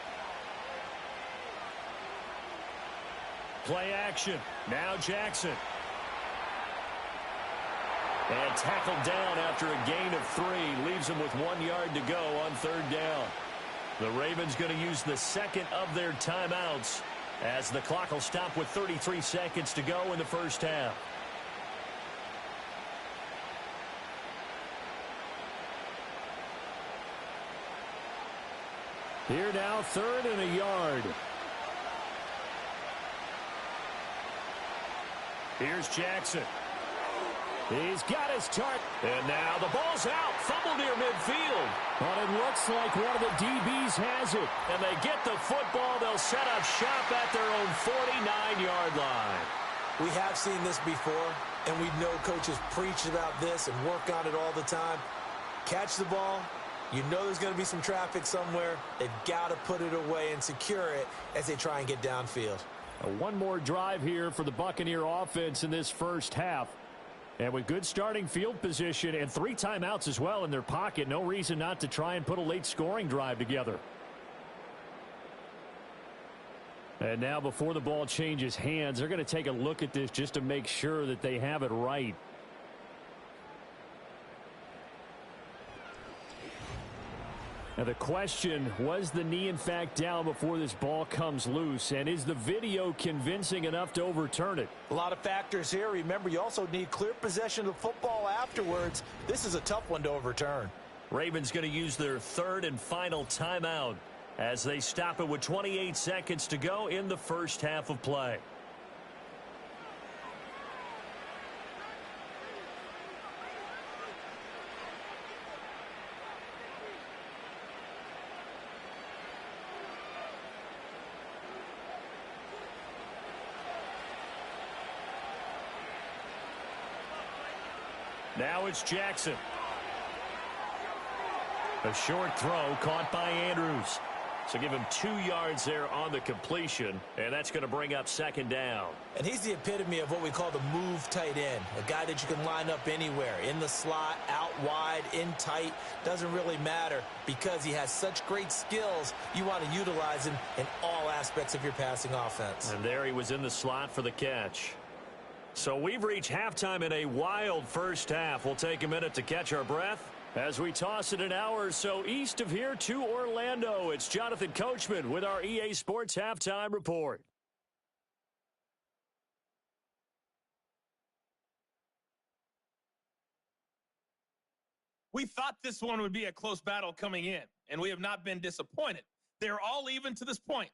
Play action. Now Jackson. And tackled down after a gain of 3. Leaves him with 1 yard to go on third down. The Ravens going to use the second of their timeouts as the clock will stop with 33 seconds to go in the first half. Here now, 3rd and a yard. Here's Jackson. He's got his target. And now the ball's out. Fumble near midfield. But it looks like one of the DBs has it. And they get the football. They'll set up shop at their own 49-yard line. We have seen this before, and we know coaches preach about this and work on it all the time. Catch the ball. You know there's going to be some traffic somewhere. They've got to put it away and secure it as they try and get downfield. One more drive here for the Buccaneer offense in this first half. And with good starting field position and 3 timeouts as well in their pocket, no reason not to try and put a late scoring drive together. And now before the ball changes hands, they're going to take a look at this just to make sure that they have it right. Now the question, was the knee in fact down before this ball comes loose? And is the video convincing enough to overturn it? A lot of factors here. Remember, you also need clear possession of the football afterwards. This is a tough one to overturn. Ravens going to use their 3rd and final timeout as they stop it with 28 seconds to go in the first half of play. Now it's Jackson. A short throw caught by Andrews. So give him 2 yards there on the completion, and that's going to bring up second down. And he's the epitome of what we call the move tight end, a guy that you can line up anywhere, in the slot, out wide, in tight, doesn't really matter because he has such great skills. You want to utilize him in all aspects of your passing offense. And there he was in the slot for the catch. So we've reached halftime in a wild first half. We'll take a minute to catch our breath as we toss it an hour or so east of here to Orlando. It's Jonathan Coachman with our EA Sports Halftime Report. We thought this one would be a close battle coming in, and we have not been disappointed. They're all even to this point.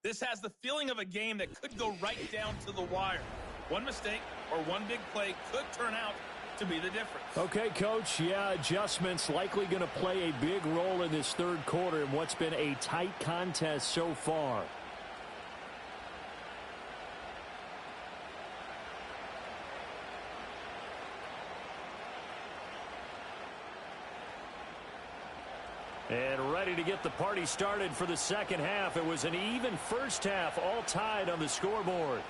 This has the feeling of a game that could go right down to the wire. One mistake or one big play could turn out to be the difference. Okay, Coach, yeah, adjustments likely going to play a big role in this third quarter in what's been a tight contest so far. And ready to get the party started for the second half. It was an even first half, all tied on the scoreboard.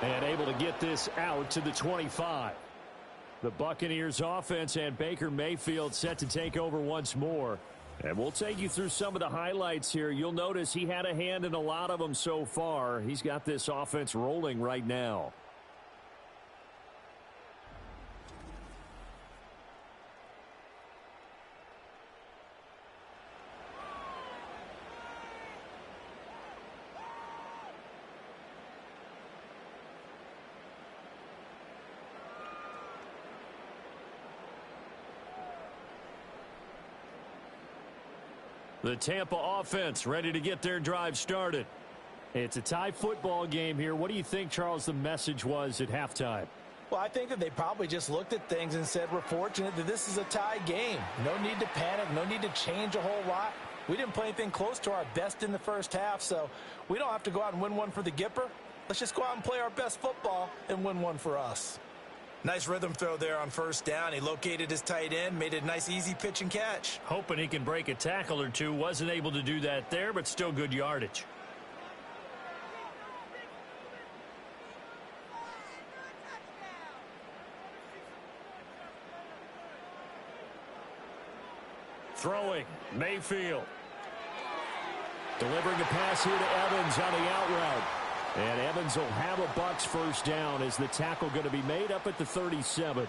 And able to get this out to the 25. The Buccaneers offense and Baker Mayfield set to take over once more. And we'll take you through some of the highlights here. You'll notice he had a hand in a lot of them so far. He's got this offense rolling right now. The Tampa offense ready to get their drive started. It's a tie football game here. What do you think, Charles, the message was at halftime? Well, I think that they probably just looked at things and said, we're fortunate that this is a tie game. No need to panic. No need to change a whole lot. We didn't play anything close to our best in the first half, so we don't have to go out and win one for the Gipper. Let's just go out and play our best football and win one for us. Nice rhythm throw there on first down. He located his tight end, made it a nice easy pitch and catch. Hoping he can break a tackle or two. Wasn't able to do that there, but still good yardage. Throwing, Mayfield. Delivering a pass here to Evans on the out route. And Evans will have a Bucs first down as the tackle going to be made up at the 37.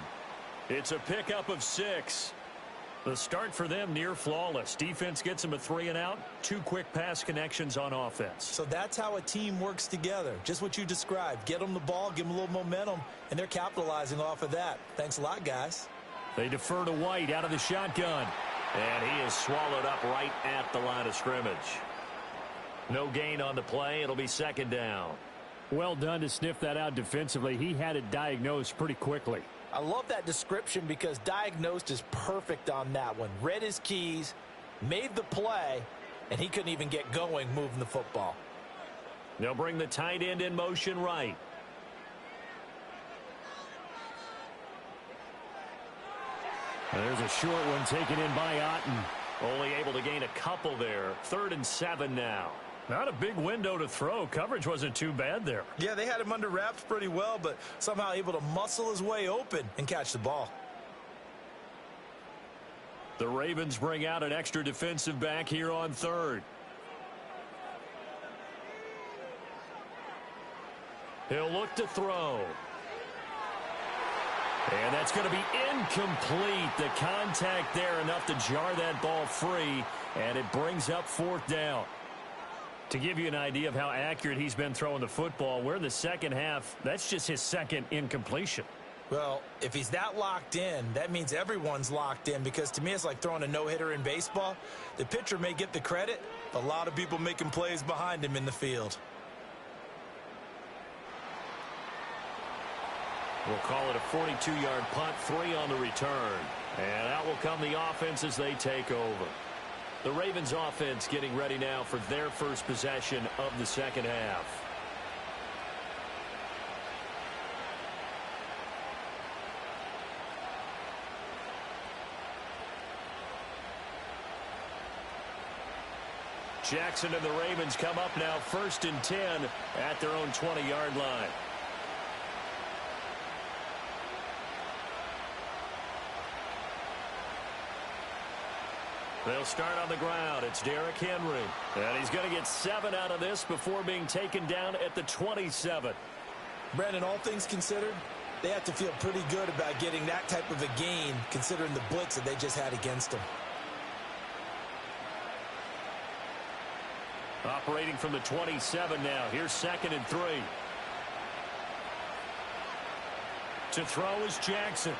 It's a pickup of 6. The start for them near flawless. Defense gets them a 3 and out. 2 quick pass connections on offense. So that's how a team works together. Just what you described. Get them the ball, give them a little momentum, and they're capitalizing off of that. Thanks a lot, guys. They defer to White out of the shotgun. And he is swallowed up right at the line of scrimmage. No gain on the play. It'll be second down. Well done to sniff that out defensively. He had it diagnosed pretty quickly. I love that description because diagnosed is perfect on that one. Read his keys, made the play, and he couldn't even get going moving the football. They'll bring the tight end in motion right. There's a short one taken in by Otten. Only able to gain a couple there. 3rd and 7 now. Not a big window to throw. Coverage wasn't too bad there. Yeah, they had him under wraps pretty well, but somehow able to muscle his way open and catch the ball. The Ravens bring out an extra defensive back here on 3rd. He'll look to throw. And that's going to be incomplete. The contact there enough to jar that ball free, and it brings up 4th down. To give you an idea of how accurate he's been throwing the football, we're in the second half. That's just his second incompletion. Well, if he's that locked in, that means everyone's locked in, because to me it's like throwing a no-hitter in baseball. The pitcher may get the credit, a lot of people making plays behind him in the field. We'll call it a 42-yard punt, 3 on the return. And out will come the offense as they take over. The Ravens offense getting ready now for their first possession of the second half. Jackson and the Ravens come up now 1st and 10 at their own 20-yard line. They'll start on the ground. It's Derrick Henry. And he's going to get 7 out of this before being taken down at the 27. Brandon, all things considered, they have to feel pretty good about getting that type of a gain, considering the blitz that they just had against them. Operating from the 27 now. Here's 2nd and 3. To throw is Jackson.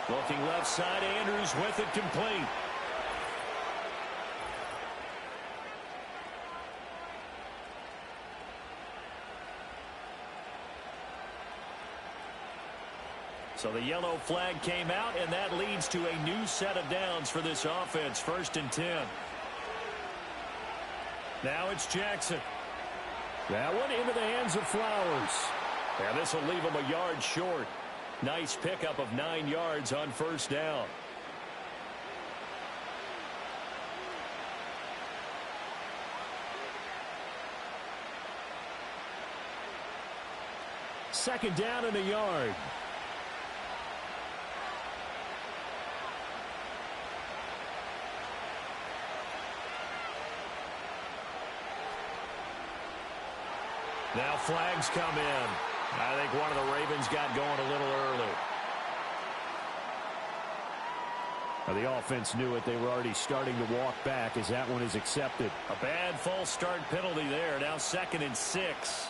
Looking left side, Andrews with it complete. So the yellow flag came out, and that leads to a new set of downs for this offense. 1st and 10. Now it's Jackson. That one into the hands of Flowers. And this will leave him a yard short. Nice pickup of 9 yards on 1st down. Second down and a yard. Now flags come in. I think one of the Ravens got going a little early. Now the offense knew it. They were already starting to walk back as that one is accepted. A bad false start penalty there. Now 2nd and 6.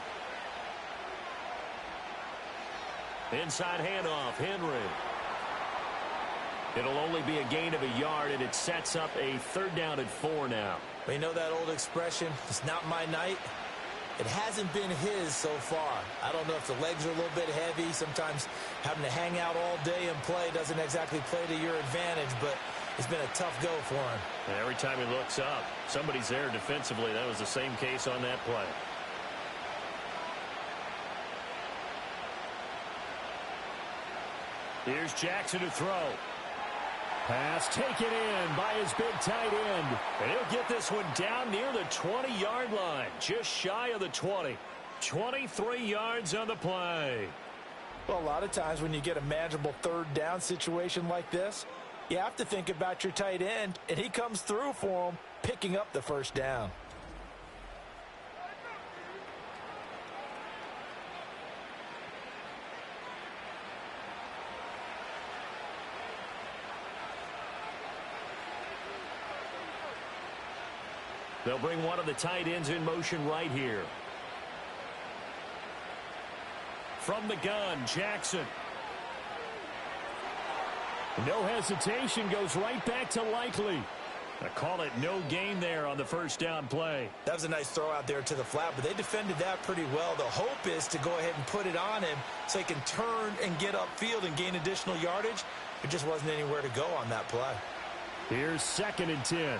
Inside handoff, Henry. It'll only be a gain of a yard, and it sets up a 3rd down and 4 now. We know that old expression, it's not my night. It hasn't been his so far. I don't know if the legs are a little bit heavy. Sometimes having to hang out all day and play doesn't exactly play to your advantage, but it's been a tough go for him. And every time he looks up, somebody's there defensively. That was the same case on that play. Here's Jackson to throw. Pass taken in by his big tight end. And he'll get this one down near the 20-yard line. Just shy of the 20. 23 yards on the play. Well, a lot of times when you get a manageable 3rd down situation like this, you have to think about your tight end, and he comes through for him, picking up the 1st down. They'll bring one of the tight ends in motion right here. From the gun, Jackson. No hesitation, goes right back to Likely. I call it no gain there on the 1st down play. That was a nice throw out there to the flat, but they defended that pretty well. The hope is to go ahead and put it on him so he can turn and get upfield and gain additional yardage. There just wasn't anywhere to go on that play. Here's 2nd and 10.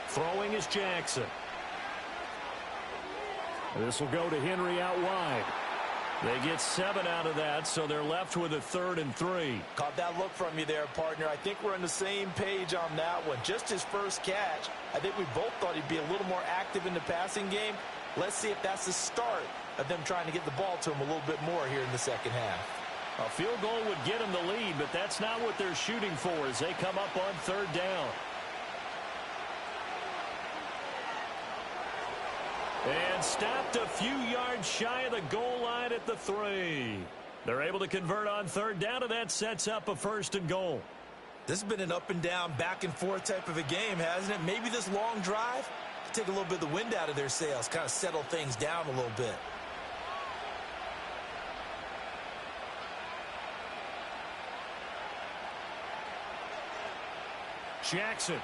Throwing is Jackson. This will go to Henry out wide. They get 7 out of that, so they're left with a 3rd and 3. Caught that look from you there, partner. I think we're on the same page on that one. Just his first catch. I think we both thought he'd be a little more active in the passing game. Let's see if that's the start of them trying to get the ball to him a little bit more here in the 2nd half. A field goal would get them the lead, but that's not what they're shooting for as they come up on 3rd down. And stopped a few yards shy of the goal line at the 3. They're able to convert on 3rd down, and that sets up a 1st and goal. This has been an up and down, back and forth type of a game, hasn't it? Maybe this long drive could take a little bit of the wind out of their sails, kind of settle things down a little bit. Jackson.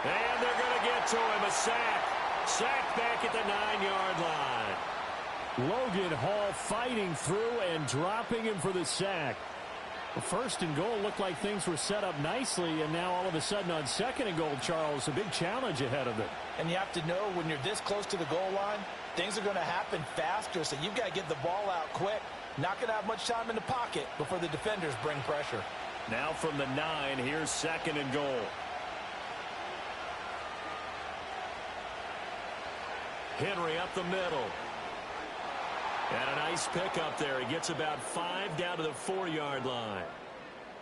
And they're going to get to him, a sack. Sack back at the 9-yard line. Logan Hall fighting through and dropping him for the sack. The 1st and goal looked like things were set up nicely, and now all of a sudden on 2nd and goal, Charles, a big challenge ahead of them. And you have to know when you're this close to the goal line, things are going to happen faster, so you've got to get the ball out quick. Not going to have much time in the pocket before the defenders bring pressure. Now from the 9, here's 2nd and goal. Henry up the middle. And a nice pickup there. He gets about 5 down to the 4-yard line.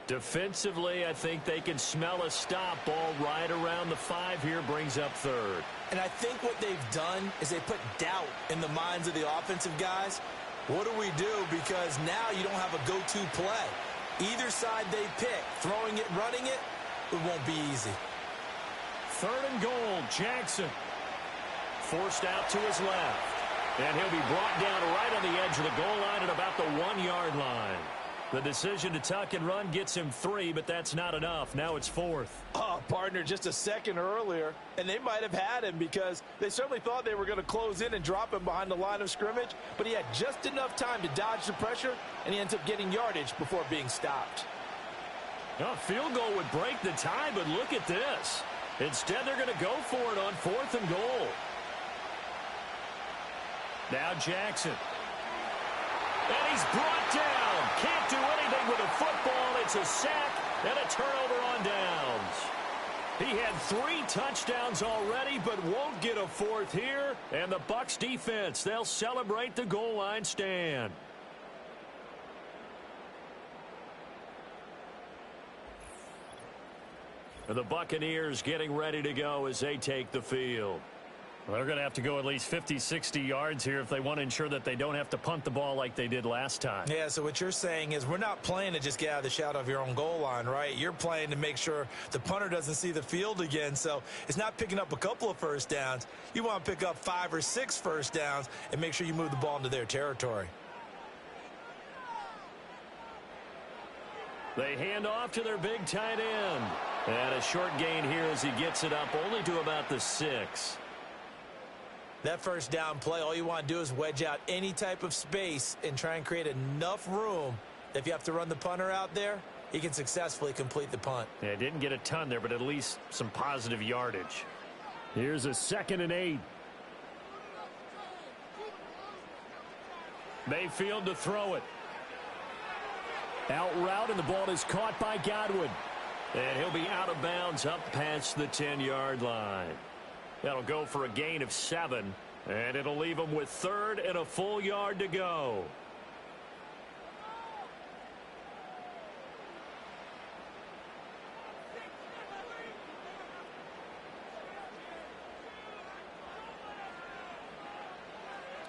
Defensively, I think they can smell a stop. Ball right around the 5 here, brings up 3rd. And I think what they've done is they put doubt in the minds of the offensive guys. What do we do? Because now you don't have a go-to play. Either side they pick, throwing it, running it, it won't be easy. 3rd and goal, Jackson. forced out to his left. And he'll be brought down right on the edge of the goal line at about the 1-yard line. The decision to tuck and run gets him 3, but that's not enough. Now it's 4th. Oh, partner, just a second earlier, and they might have had him because they certainly thought they were going to close in and drop him behind the line of scrimmage, but he had just enough time to dodge the pressure, and he ends up getting yardage before being stopped. A field goal would break the tie, but look at this. Instead, they're going to go for it on 4th and goal. Now Jackson. And he's brought down. Can't do anything with a football. It's a sack and a turnover on downs. He had 3 touchdowns already, but won't get a 4th here. And the Bucs defense, they'll celebrate the goal line stand. The Buccaneers getting ready to go as they take the field. Well, they're going to have to go at least 50, 60 yards here if they want to ensure that they don't have to punt the ball like they did last time. Yeah, so what you're saying is we're not playing to just get out of the shadow of your own goal line, right? You're playing to make sure the punter doesn't see the field again. So it's not picking up a couple of first downs. You want to pick up 5 or 6 first downs and make sure you move the ball into their territory. They hand off to their big tight end. And a short gain here as he gets it up only to about the 6. That first down play, all you want to do is wedge out any type of space and try and create enough room. If you have to run the punter out there, he can successfully complete the punt. Yeah, didn't get a ton there, but at least some positive yardage. Here's a 2nd and 8. Mayfield to throw it. Out route, and the ball is caught by Godwin. And he'll be out of bounds up past the 10-yard line. That'll go for a gain of 7, and it'll leave him with 3rd and a full yard to go.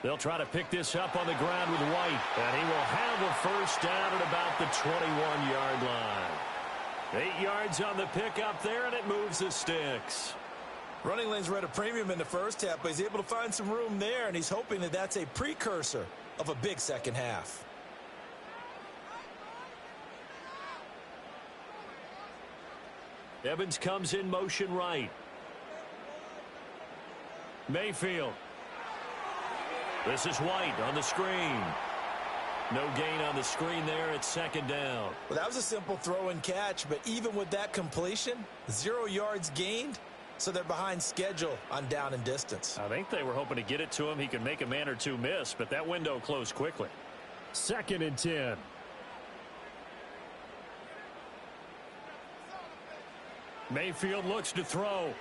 They'll try to pick this up on the ground with White, and he will have a first down at about the 21-yard line. 8 yards on the pickup there, and it moves the sticks. Running lanes were at a premium in the first half, but he's able to find some room there, and he's hoping that that's a precursor of a big second half. Evans comes in motion right. Mayfield. This is White on the screen. No gain on the screen there. It's 2nd down. Well, that was a simple throw and catch, but even with that completion, 0 yards gained, so they're behind schedule on down and distance. I think they were hoping to get it to him. He could make a man or two miss, but that window closed quickly. 2nd and 10. Mayfield looks to throw.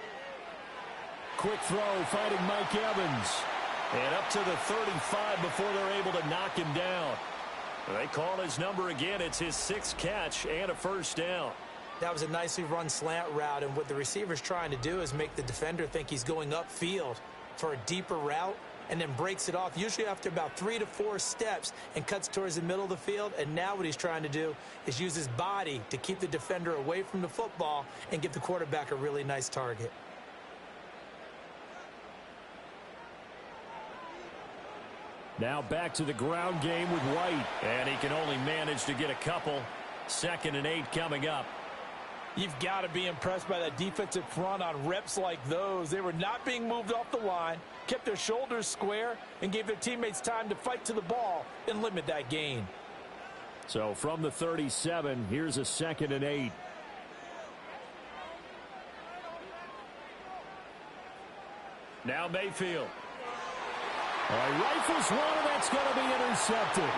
Quick throw, finding Mike Evans. And up to the 35 before they're able to knock him down. They call his number again. It's his 6th catch and a first down. That was a nicely run slant route, and what the receiver's trying to do is make the defender think he's going upfield for a deeper route and then breaks it off, usually after about 3 to 4 steps, and cuts towards the middle of the field. And now what he's trying to do is use his body to keep the defender away from the football and give the quarterback a really nice target. Now back to the ground game with White. And he can only manage to get a couple. 2nd and 8 coming up. You've got to be impressed by that defensive front on reps like those. They were not being moved off the line, kept their shoulders square, and gave their teammates time to fight to the ball and limit that gain. So from the 37, here's a 2nd and 8. Now Mayfield. Rifles one, and that's going to be intercepted.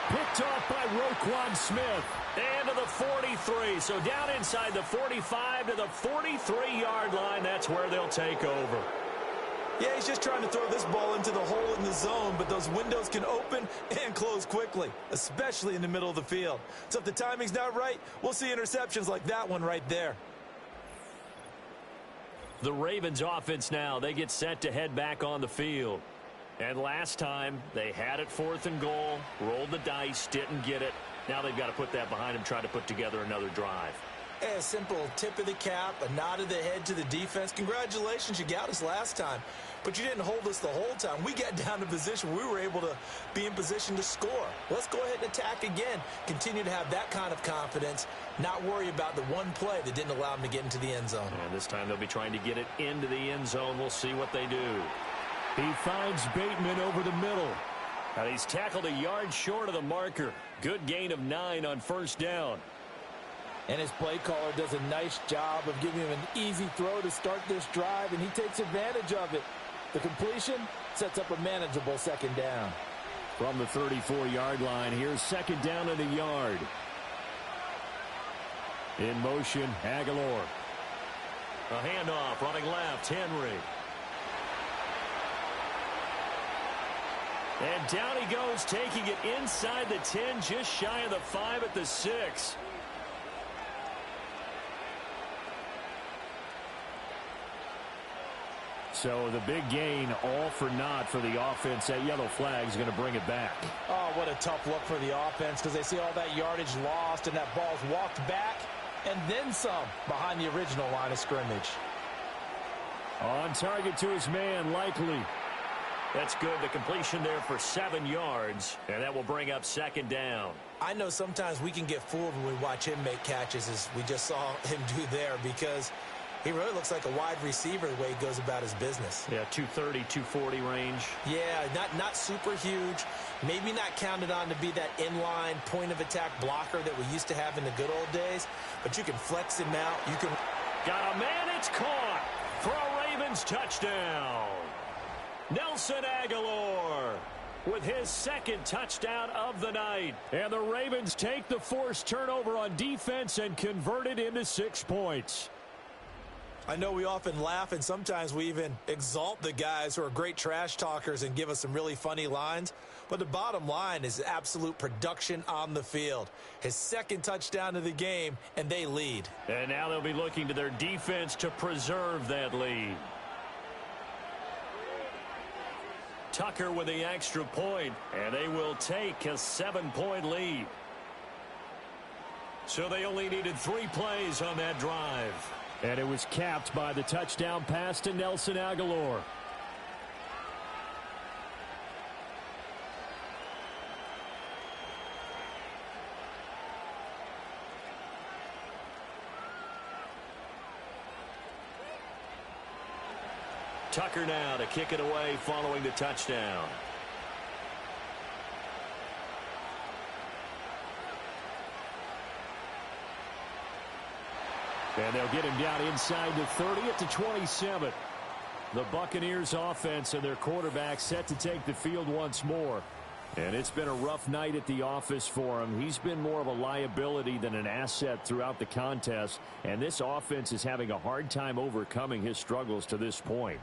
Picked off by Roquan Smith. And to the 43. So down inside the 45 to the 43-yard line. That's where they'll take over. Yeah, he's just trying to throw this ball into the hole in the zone, but those windows can open and close quickly, especially in the middle of the field. So if the timing's not right, we'll see interceptions like that one right there. The Ravens offense now, they get set to head back on the field. And last time, they had it 4th and goal, rolled the dice, didn't get it. Now they've got to put that behind them, try to put together another drive. A simple tip of the cap, a nod of the head to the defense. Congratulations, you got us last time. But you didn't hold us the whole time. We got down to position. We were able to be in position to score. Let's go ahead and attack again. Continue to have that kind of confidence. Not worry about the one play that didn't allow them to get into the end zone. And this time they'll be trying to get it into the end zone. We'll see what they do. He finds Bateman over the middle. And he's tackled a yard short of the marker. Good gain of 9 on first down. And his play caller does a nice job of giving him an easy throw to start this drive, and he takes advantage of it. The completion sets up a manageable second down. From the 34-yard line, here's second down and a yard. In motion, Aguilar. A handoff, running left, Henry. And down he goes, taking it inside the 10, just shy of the 5 at the 6. So the big gain, all for naught for the offense. That yellow flag is going to bring it back. Oh, what a tough look for the offense, because they see all that yardage lost and that ball's walked back and then some behind the original line of scrimmage. On target to his man, Likely. That's good. The completion there for 7 yards, and that will bring up second down. I know sometimes we can get fooled when we watch him make catches, as we just saw him do there, because he really looks like a wide receiver the way he goes about his business. Yeah, 230, 240 range. Yeah, not super huge. Maybe not counted on to be that inline point-of-attack blocker that we used to have in the good old days, but you can flex him out. You can. Got a man, it's caught for a Ravens touchdown. Nelson Aguilar with his second touchdown of the night. And the Ravens take the forced turnover on defense and convert it into 6 points. I know we often laugh, and sometimes we even exalt the guys who are great trash talkers and give us some really funny lines. But the bottom line is absolute production on the field. His second touchdown of the game, and they lead. And now they'll be looking to their defense to preserve that lead. Tucker with the extra point, and they will take a 7-point lead. So they only needed 3 plays on that drive. And it was capped by the touchdown pass to Nelson Aguilar. Tucker now to kick it away following the touchdown. And they'll get him down inside the 30 at the 27. The Buccaneers offense and their quarterback set to take the field once more. And it's been a rough night at the office for him. He's been more of a liability than an asset throughout the contest. And this offense is having a hard time overcoming his struggles to this point.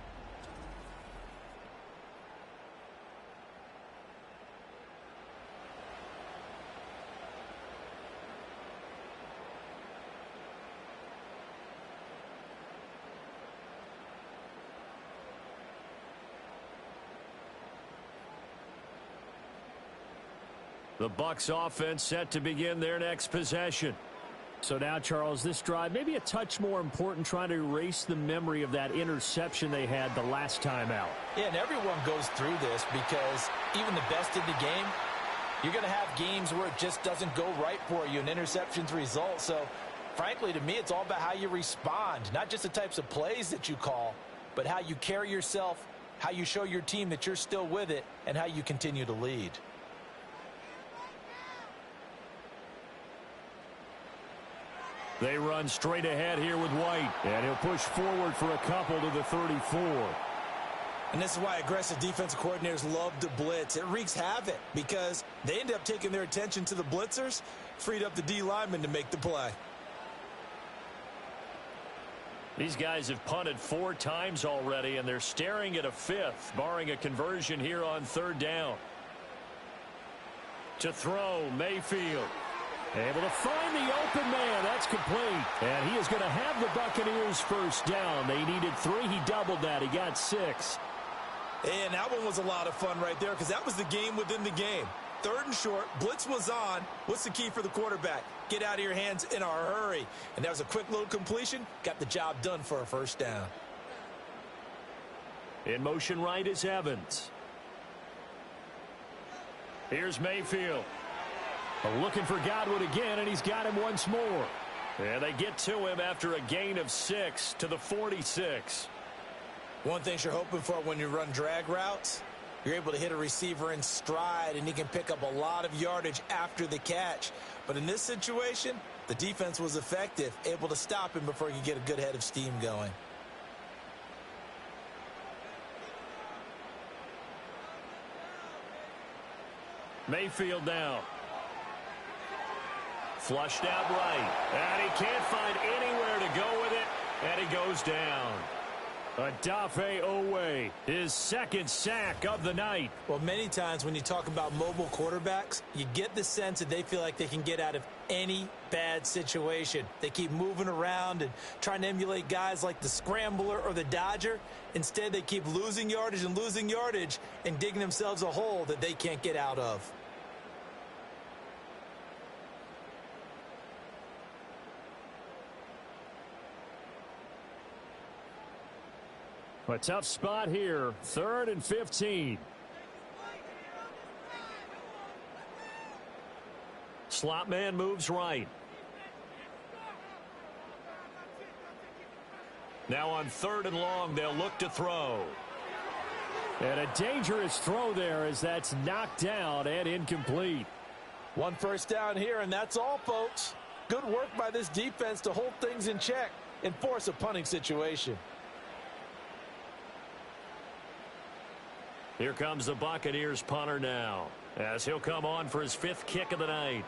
The Bucs offense set to begin their next possession. So now, Charles, this drive maybe a touch more important, trying to erase the memory of that interception they had the last time out. Yeah, and everyone goes through this because even the best in the game, you're going to have games where it just doesn't go right for you and interceptions result. So, frankly, to me, it's all about how you respond, not just the types of plays that you call, but how you carry yourself, how you show your team that you're still with it, and how you continue to lead. They run straight ahead here with White. And he'll push forward for a couple to the 34. And this is why aggressive defensive coordinators love to blitz. It wreaks havoc because they end up taking their attention to the blitzers, freed up the D lineman to make the play. These guys have punted 4 times already, and they're staring at a 5th, barring a conversion here on 3rd down. To throw, Mayfield. Able to find the open man. That's complete. And he is going to have the Buccaneers first down. They needed 3. He doubled that. He got 6. And that one was a lot of fun right there because that was the game within the game. 3rd and short. Blitz was on. What's the key for the quarterback? Get out of your hands in a hurry. And that was a quick little completion. Got the job done for a first down. In motion right is Evans. Here's Mayfield. Looking for Godwin again, and he's got him once more. And they get to him after a gain of 6 to the 46. One thing you're hoping for when you run drag routes, you're able to hit a receiver in stride, and he can pick up a lot of yardage after the catch. But in this situation, the defense was effective, able to stop him before he could get a good head of steam going. Mayfield now. Flushed out right. And he can't find anywhere to go with it. And he goes down. Odafe Owe, his 2nd sack of the night. Well, many times when you talk about mobile quarterbacks, you get the sense that they feel like they can get out of any bad situation. They keep moving around and trying to emulate guys like the Scrambler or the Dodger. Instead, they keep losing yardage and digging themselves a hole that they can't get out of. A tough spot here. 3rd and 15. Slot man moves right. Now on 3rd and long, they'll look to throw. And a dangerous throw there as that's knocked down and incomplete. 1 first down here, and that's all, folks. Good work by this defense to hold things in check and force a punting situation. Here comes the Buccaneers punter now, as he'll come on for his 5th kick of the night.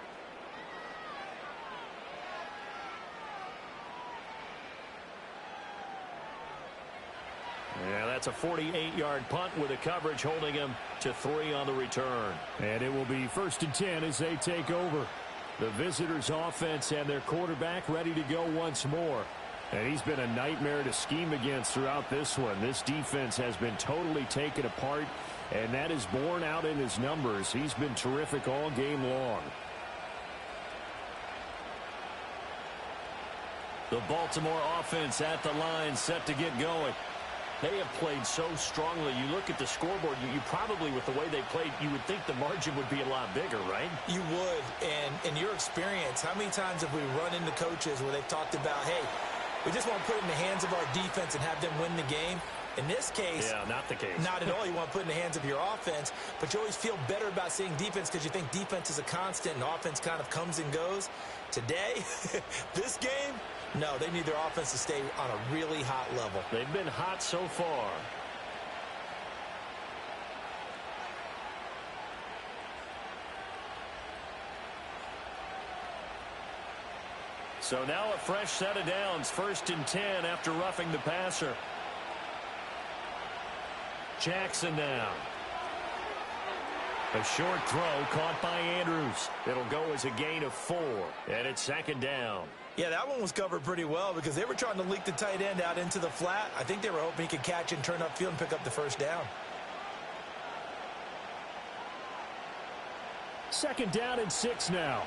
Yeah, that's a 48-yard punt with a coverage holding him to 3 on the return. And it will be 1st and 10 as they take over. The visitors' offense and their quarterback ready to go once more. And he's been a nightmare to scheme against throughout this one. This defense has been totally taken apart, and that is borne out in his numbers. He's been terrific all game long. The Baltimore offense at the line, set to get going. They have played so strongly. You look at the scoreboard, you probably, with the way they played, you would think the margin would be a lot bigger, right? You would. And in your experience, how many times have we run into coaches where they've talked about, hey, we just want to put it in the hands of our defense and have them win the game? In this case, yeah, not the case. Not at all. You want to put it in the hands of your offense, but you always feel better about seeing defense because you think defense is a constant and offense kind of comes and goes. Today, this game, no, they need their offense to stay on a really hot level. They've been hot so far. So now a fresh set of downs, 1st and 10 after roughing the passer. Jackson now. A short throw caught by Andrews. It'll go as a gain of 4, and it's 2nd down. Yeah, that one was covered pretty well because they were trying to leak the tight end out into the flat. I think they were hoping he could catch and turn upfield and pick up the 1st down. 2nd down and 6 now.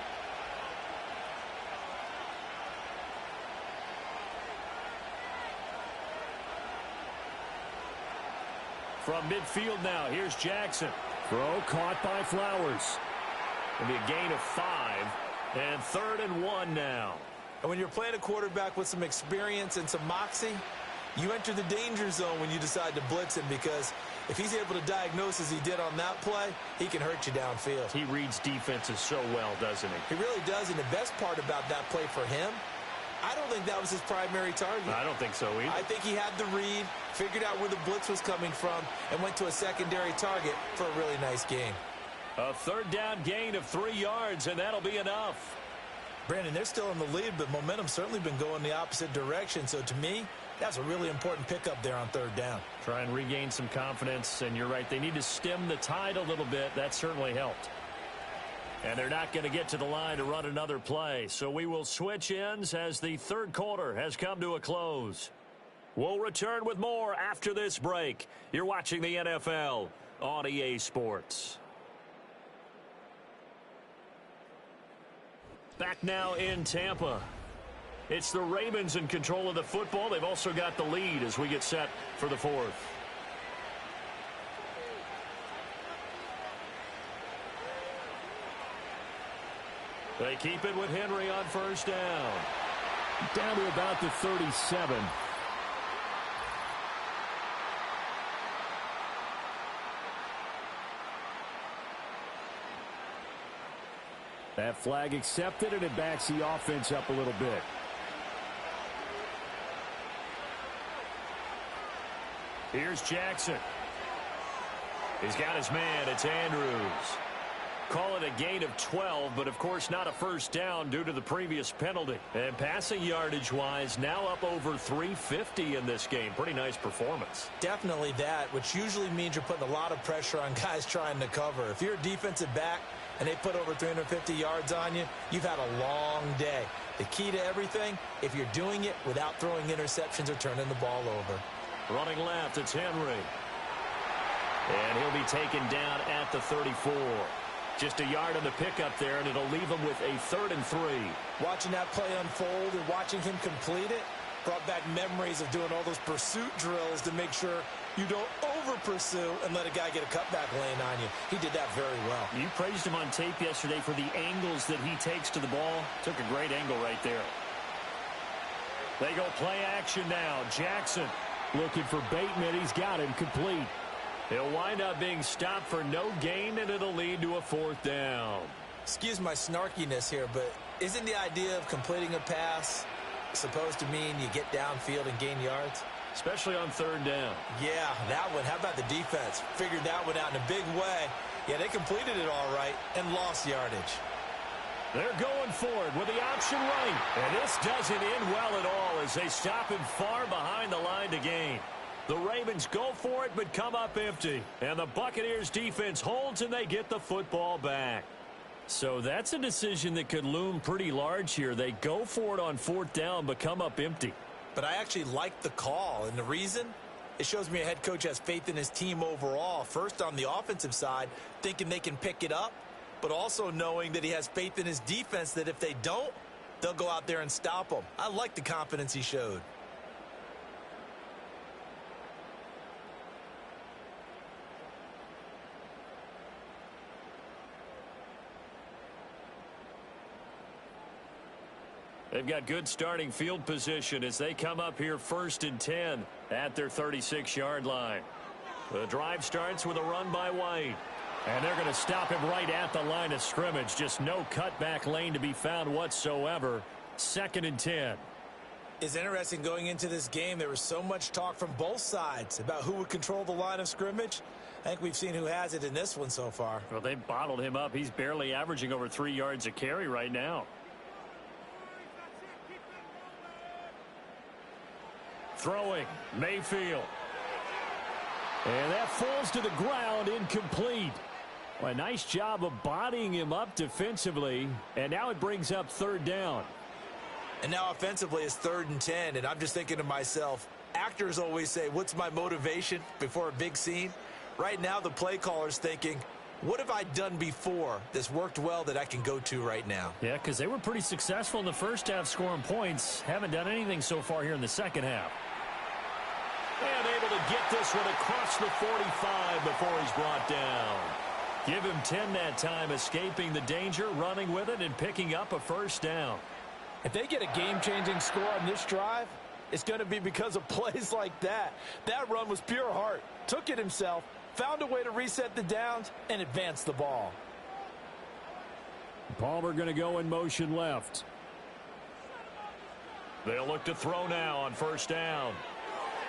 From midfield now, here's Jackson. Throw caught by Flowers. It'll be a gain of 5, and 3rd and 1 now. And when you're playing a quarterback with some experience and some moxie, you enter the danger zone when you decide to blitz him because if he's able to diagnose as he did on that play, he can hurt you downfield. He reads defenses so well, doesn't he? He really does, and the best part about that play for him, I don't think that was his primary target. I don't think so either. I think he had the read, figured out where the blitz was coming from, and went to a secondary target for a really nice game. A 3rd down gain of 3 yards, and that'll be enough. Brandon, they're still in the lead, but momentum's certainly been going the opposite direction. So to me, that's a really important pickup there on 3rd down. Try and regain some confidence, and you're right. They need to stem the tide a little bit. That certainly helped. And they're not going to get to the line to run another play. So we will switch ends as the 3rd quarter has come to a close. We'll return with more after this break. You're watching the NFL on EA Sports. Back now in Tampa. It's the Ravens in control of the football. They've also got the lead as we get set for the fourth. They keep it with Henry on first down. Down to about the 37. That flag accepted, and it backs the offense up a little bit. Here's Jackson. He's got his man. It's Andrews. Call it a gain of 12, but of course not a first down due to the previous penalty. And passing yardage-wise, now up over 350 in this game. Pretty nice performance. Definitely that, which usually means you're putting a lot of pressure on guys trying to cover. If you're a defensive back and they put over 350 yards on you, you've had a long day. The key to everything, if you're doing it without throwing interceptions or turning the ball over. Running left, it's Henry. And he'll be taken down at the 34. Just a yard on the pickup there, and it'll leave him with a 3rd and 3. Watching that play unfold and watching him complete it brought back memories of doing all those pursuit drills to make sure you don't over-pursue and let a guy get a cutback lane on you. He did that very well. You praised him on tape yesterday for the angles that he takes to the ball. Took a great angle right there. They go play action now. Jackson looking for Bateman. He's got him complete. He'll wind up being stopped for no gain, and it'll lead to a 4th down. Excuse my snarkiness here, but isn't the idea of completing a pass supposed to mean you get downfield and gain yards? Especially on 3rd down. Yeah, that one. How about the defense? Figured that one out in a big way. Yeah, they completed it all right and lost yardage. They're going forward with the option right. And this doesn't end well at all as they stop him far behind the line to gain. The Ravens go for it but come up empty. And the Buccaneers defense holds and they get the football back. So that's a decision that could loom pretty large here. They go for it on 4th down but come up empty. But I actually like the call. And the reason? It shows me a head coach has faith in his team overall. First on the offensive side, thinking they can pick it up, but also knowing that he has faith in his defense that if they don't, they'll go out there and stop them. I like the confidence he showed. They've got good starting field position as they come up here 1st and 10 at their 36-yard line. The drive starts with a run by White. And they're going to stop him right at the line of scrimmage. Just no cutback lane to be found whatsoever. 2nd and 10. It's interesting going into this game. There was so much talk from both sides about who would control the line of scrimmage. I think we've seen who has it in this one so far. Well, they've bottled him up. He's barely averaging over 3 yards a carry right now. Throwing, Mayfield. And that falls to the ground, incomplete. Well, a nice job of bodying him up defensively, and now it brings up 3rd down. And now offensively it's 3rd and 10, and I'm just thinking to myself, actors always say, what's my motivation before a big scene? Right now the play caller's thinking, what have I done before that's worked well that I can go to right now? Yeah, because they were pretty successful in the first half scoring points. Haven't done anything so far here in the second half. And able to get this one across the 45 before he's brought down. Give him 10 that time, escaping the danger, running with it, and picking up a 1st down. If they get a game-changing score on this drive, it's going to be because of plays like that. That run was pure heart. Took it himself, found a way to reset the downs, and advance the ball. Palmer going to go in motion left. They'll look to throw now on 1st down.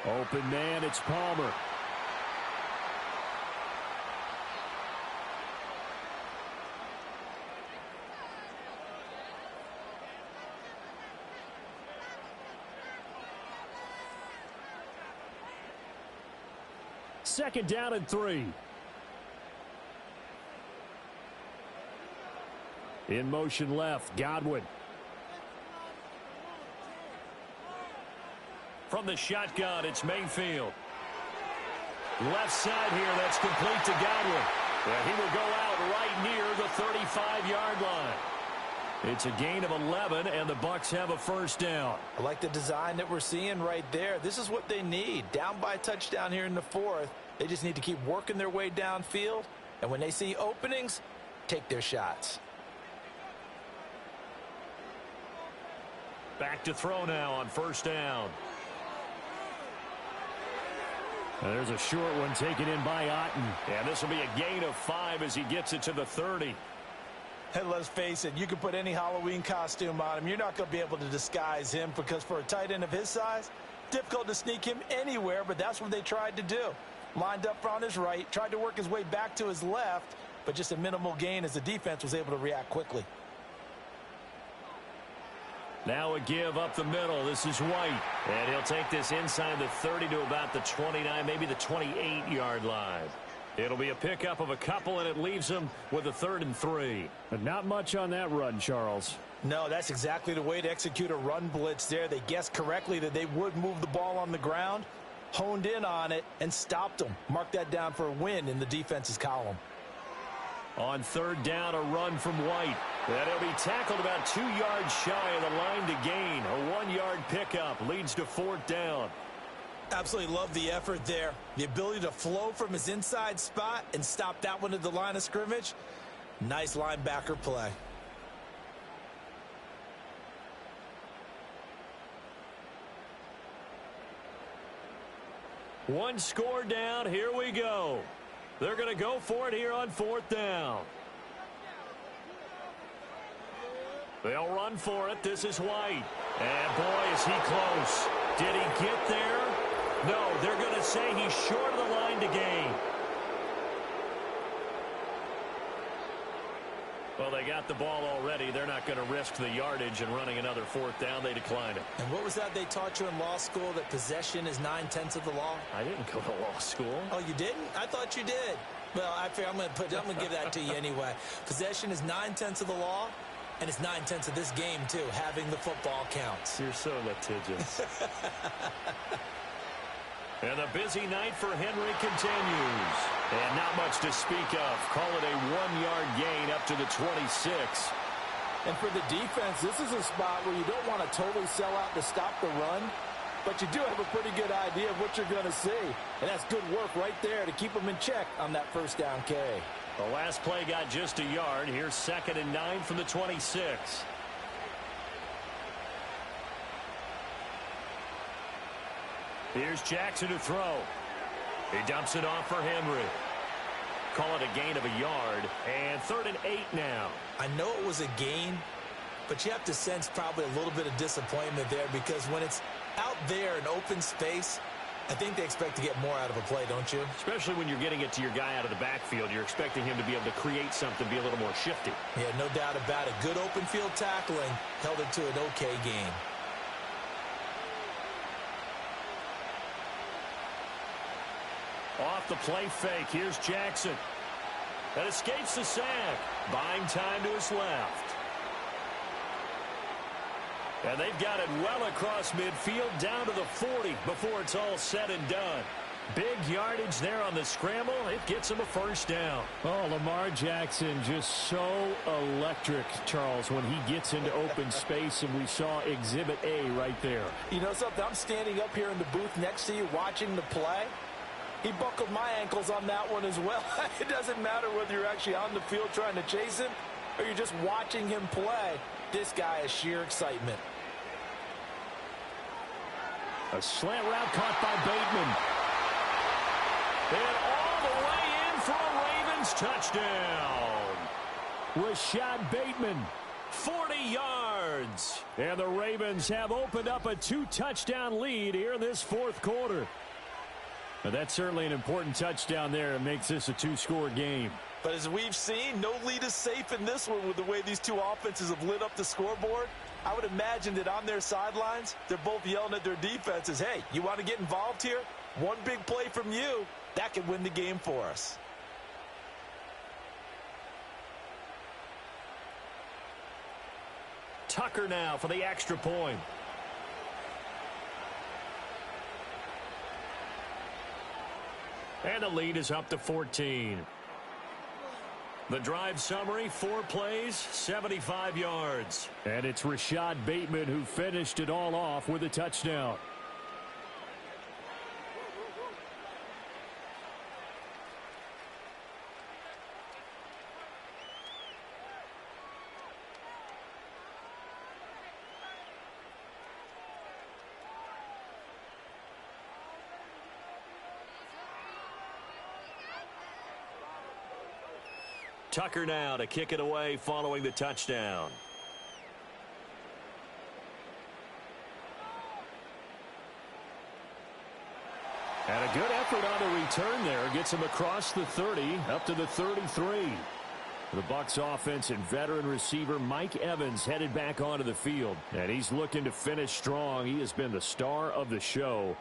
Open man, it's Palmer. Second down and 3. In motion left, Godwin. From the shotgun, it's Mayfield. Left side here, that's complete to Godwin. And he will go out right near the 35-yard line. It's a gain of 11, and the Bucs have a first down. I like the design that we're seeing right there. This is what they need. Down by a touchdown here in the fourth. They just need to keep working their way downfield. And when they see openings, take their shots. Back to throw now on first down. There's a short one taken in by Otten. And this will be a gain of 5 as he gets it to the 30. And let's face it, you can put any Halloween costume on him. You're not going to be able to disguise him because for a tight end of his size, difficult to sneak him anywhere, but that's what they tried to do. Lined up on his right, tried to work his way back to his left, but just a minimal gain as the defense was able to react quickly. Now a give up the middle. This is White. And he'll take this inside the 30 to about the 29, maybe the 28-yard line. It'll be a pickup of a couple, and it leaves him with a 3rd and 3. But not much on that run, Charles. No, that's exactly the way to execute a run blitz there. They guessed correctly that they would move the ball on the ground, honed in on it, and stopped them. Mark that down for a win in the defense's column. On 3rd down, a run from White. And he'll be tackled about 2 yards shy of the line to gain. A 1-yard pickup leads to 4th down. Absolutely love the effort there. The ability to flow from his inside spot and stop that one at the line of scrimmage. Nice linebacker play. One score down. Here we go. They're going to go for it here on 4th down. They'll run for it. This is White. And boy, is he close. Did he get there? No, they're going to say he's short of the line to gain. Well, they got the ball already. They're not going to risk the yardage and running another 4th down. They decline it. And what was that they taught you in law school, that possession is 9/10 of the law? I didn't go to law school. Oh, you didn't? I thought you did. Well, I figure I'm going to give that to you anyway. Possession is 9/10 of the law, and it's 9/10 of this game, too. Having the football counts. You're so litigious. And the busy night for Henry continues. And not much to speak of. Call it a 1-yard gain up to the 26. And for the defense, this is a spot where you don't want to totally sell out to stop the run, but you do have a pretty good idea of what you're going to see. And that's good work right there to keep them in check on that first down carry. The last play got just a yard. Here's 2nd and 9 from the 26. Here's Jackson to throw. He dumps it off for Henry. Call it a gain of a yard. And 3rd and 8 now. I know it was a gain, but you have to sense probably a little bit of disappointment there, because when it's out there in open space, I think they expect to get more out of a play, don't you? Especially when you're getting it to your guy out of the backfield. You're expecting him to be able to create something, be a little more shifty. Yeah, no doubt about it. Good open field tackling held it to an okay gain. Off the play fake. Here's Jackson. That escapes the sack. Buying time to his left. And they've got it well across midfield down to the 40 before it's all said and done. Big yardage there on the scramble. It gets him a first down. Oh, Lamar Jackson just so electric, Charles, when he gets into open space, and we saw Exhibit A right there. You know something? I'm standing up here in the booth next to you watching the play. He buckled my ankles on that one as well. It doesn't matter whether you're actually on the field trying to chase him or you're just watching him play. This guy is sheer excitement. A slant route caught by Bateman. And all the way in for a Ravens touchdown. Rashad Bateman. 40 yards. And the Ravens have opened up a 2-touchdown lead here in this 4th quarter. Now, that's certainly an important touchdown there. It makes this a 2-score game. But as we've seen, no lead is safe in this one with the way these two offenses have lit up the scoreboard. I would imagine that on their sidelines, they're both yelling at their defenses, hey, you want to get involved here? One big play from you, that could win the game for us. Tucker now for the extra point. And the lead is up to 14. The drive summary, 4 plays, 75 yards. And it's Rashad Bateman who finished it all off with a touchdown. Tucker now to kick it away following the touchdown. And a good effort on the return there. Gets him across the 30, up to the 33. The Bucs offense and veteran receiver Mike Evans headed back onto the field. And he's looking to finish strong. He has been the star of the show,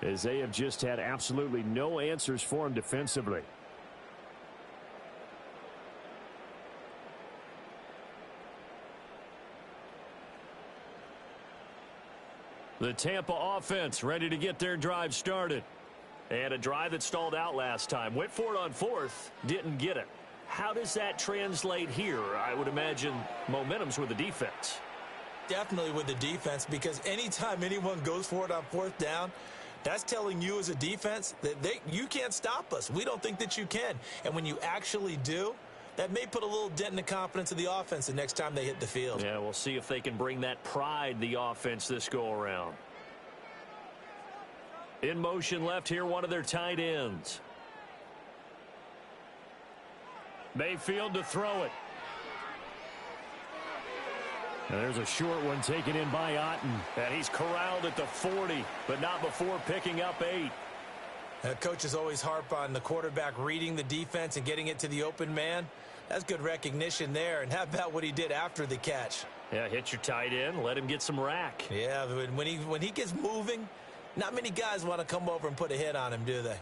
as they have just had absolutely no answers for him defensively. The Tampa offense ready to get their drive started. And a drive that stalled out last time. Went for it on 4th, didn't get it. How does that translate here? I would imagine momentum's with the defense. Definitely with the defense, because anytime anyone goes for it on 4th down, that's telling you as a defense that you can't stop us. We don't think that you can. And when you actually do, that may put a little dent in the confidence of the offense the next time they hit the field. Yeah, we'll see if they can bring that pride, the offense, this go-around. In motion left here, one of their tight ends. Mayfield to throw it. And there's a short one taken in by Otten. And he's corralled at the 40, but not before picking up 8. Coaches always harp on the quarterback reading the defense and getting it to the open man. That's good recognition there. And how about what he did after the catch? Yeah, hit your tight end, let him get some rack. Yeah, when he gets moving, not many guys want to come over and put a hit on him, do they?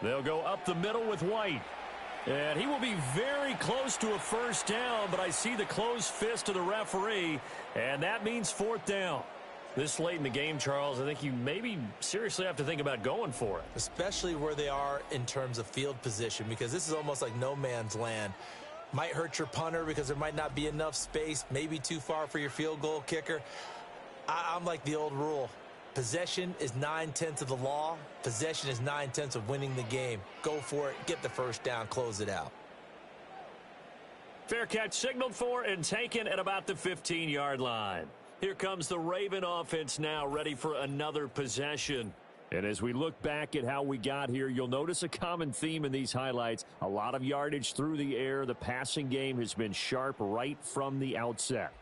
They'll go up the middle with White. And he will be very close to a first down, but I see the closed fist of the referee, and that means 4th down. This late in the game, Charles, I think you maybe seriously have to think about going for it. Especially where they are in terms of field position, because this is almost like no man's land. Might hurt your punter because there might not be enough space, maybe too far for your field goal kicker. I'm like the old rule. Possession is 9/10 of the law. Possession is 9/10 of winning the game. Go for it. Get the first down. Close it out. Fair catch signaled for and taken at about the 15-yard line. Here comes the Raven offense now, ready for another possession. And as we look back at how we got here, you'll notice a common theme in these highlights. A lot of yardage through the air. The passing game has been sharp right from the outset.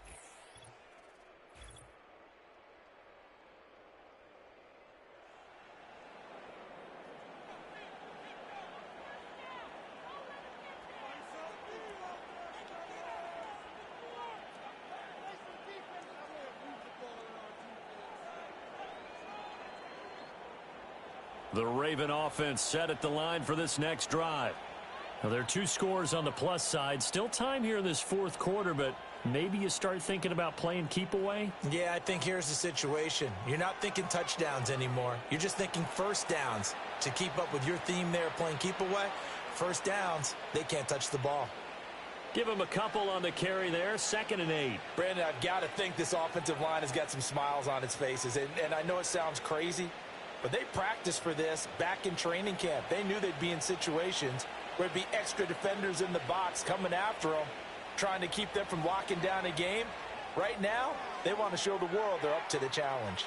The Raven offense set at the line for this next drive. Now, there are 2 scores on the plus side. Still time here in this 4th quarter, but maybe you start thinking about playing keep away? Yeah, I think here's the situation. You're not thinking touchdowns anymore. You're just thinking first downs. To keep up with your theme there, playing keep away, first downs, they can't touch the ball. Give him a couple on the carry there, 2nd and 8. Brandon, I've got to think this offensive line has got some smiles on its faces. And I know it sounds crazy, but they practiced for this back in training camp. They knew they'd be in situations where there'd be extra defenders in the box coming after them, trying to keep them from locking down a game. Right now, they want to show the world they're up to the challenge.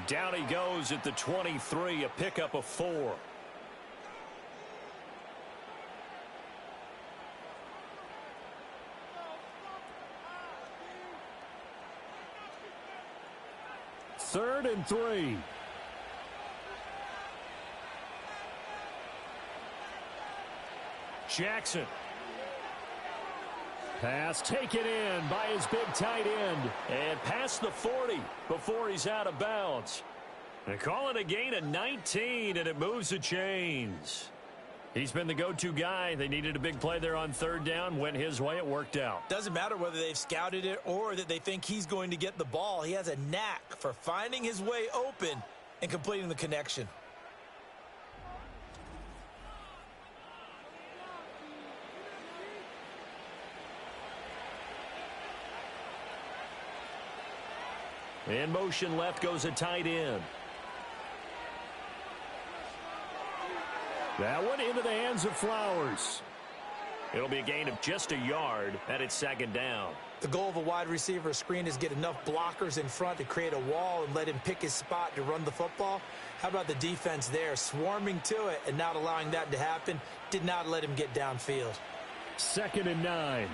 Down he goes at the 23, a pickup of 4. Third and 3. Jackson. Pass taken in by his big tight end. And past the 40 before he's out of bounds. They call it a gain of 19, and it moves the chains. He's been the go-to guy. They needed a big play there on 3rd down. Went his way. It worked out. Doesn't matter whether they've scouted it or that they think he's going to get the ball. He has a knack for finding his way open and completing the connection. In motion left goes a tight end. That one into the hands of Flowers. It'll be a gain of just a yard, and it's second down. The goal of a wide receiver screen is get enough blockers in front to create a wall and let him pick his spot to run the football. How about the defense there, swarming to it and not allowing that to happen? Did not let him get downfield. 2nd and 9.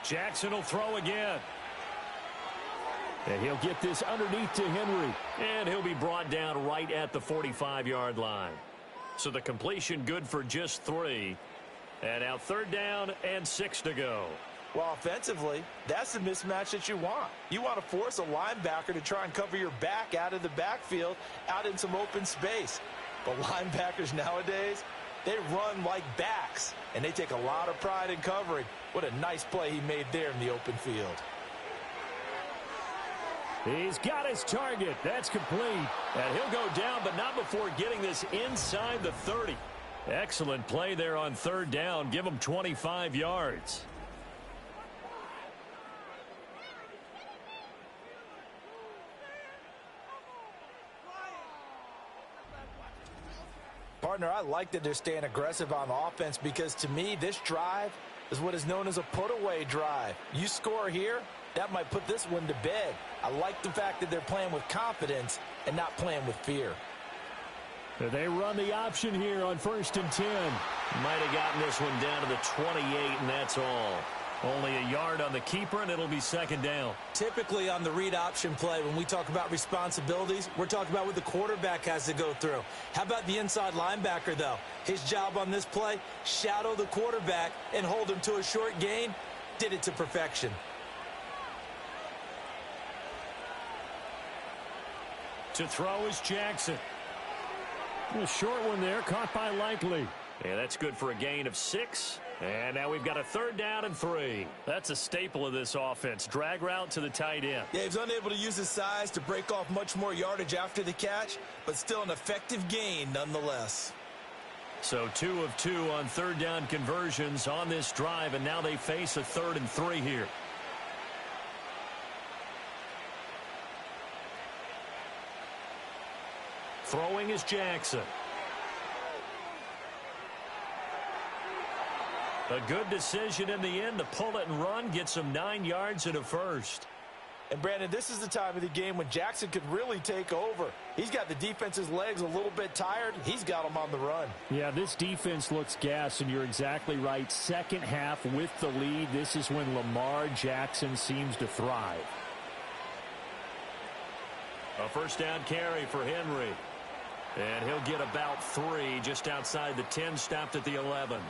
Jackson will throw again. And he'll get this underneath to Henry. And he'll be brought down right at the 45-yard line. So the completion good for just 3. And now 3rd down and 6 to go. Well, offensively, that's the mismatch that you want. You want to force a linebacker to try and cover your back out of the backfield, out in some open space. But linebackers nowadays, they run like backs, and they take a lot of pride in covering. What a nice play he made there in the open field. He's got his target. That's complete. And he'll go down, but not before getting this inside the 30. Excellent play there on 3rd down. Give him 25 yards. Partner, I like that they're staying aggressive on offense because, to me, this drive is what is known as a put-away drive. You score here, that might put this one to bed. I like the fact that they're playing with confidence and not playing with fear. They run the option here on 1st and 10. Might have gotten this one down to the 28, and that's all. Only a yard on the keeper, and it'll be 2nd down. Typically on the read option play, when we talk about responsibilities, we're talking about what the quarterback has to go through. How about the inside linebacker, though? His job on this play, shadow the quarterback and hold him to a short gain. Did it to perfection. To throw is Jackson. A short one there, caught by Likely. Yeah, that's good for a gain of 6. And now we've got a 3rd down and 3. That's a staple of this offense. Drag route to the tight end. Yeah, he was unable to use his size to break off much more yardage after the catch, but still an effective gain nonetheless. So 2 of 2 on 3rd down conversions on this drive, and now they face a 3rd and 3 here. Throwing is Jackson. A good decision in the end to pull it and run, gets him 9 yards and a first. And, Brandon, this is the time of the game when Jackson could really take over. He's got the defense's legs a little bit tired. He's got them on the run. Yeah, this defense looks gassed, and you're exactly right. 2nd half with the lead. This is when Lamar Jackson seems to thrive. A 1st down carry for Henry. And he'll get about 3 just outside the 10, stopped at the 11.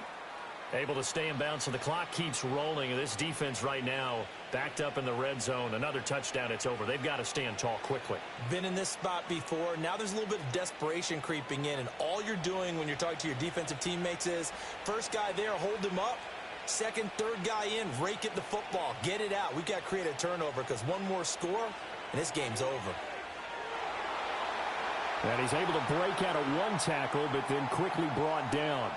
Able to stay in bounds, so the clock keeps rolling. And this defense right now backed up in the red zone. Another touchdown, it's over. They've got to stand tall quickly. Been in this spot before. Now there's a little bit of desperation creeping in. And all you're doing when you're talking to your defensive teammates is, first guy there, hold him up. 2nd, 3rd guy in, rake at the football. Get it out. We've got to create a turnover because one more score, and this game's over. And he's able to break out of 1 tackle, but then quickly brought down.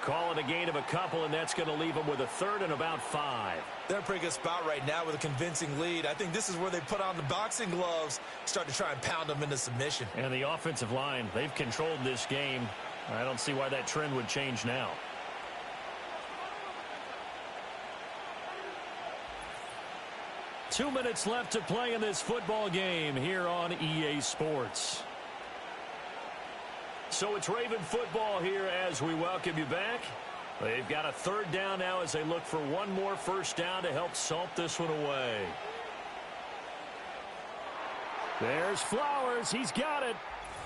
Call it a gain of a couple, and that's going to leave them with a 3rd and about 5. They're in a pretty good spot right now with a convincing lead. I think this is where they put on the boxing gloves, start to try and pound them into submission. And the offensive line, they've controlled this game. I don't see why that trend would change now. Two minutes left to play in this football game here on EA Sports. So it's Raven football here as we welcome you back. They've got a 3rd down now as they look for one more 1st down to help salt this one away. There's Flowers. He's got it.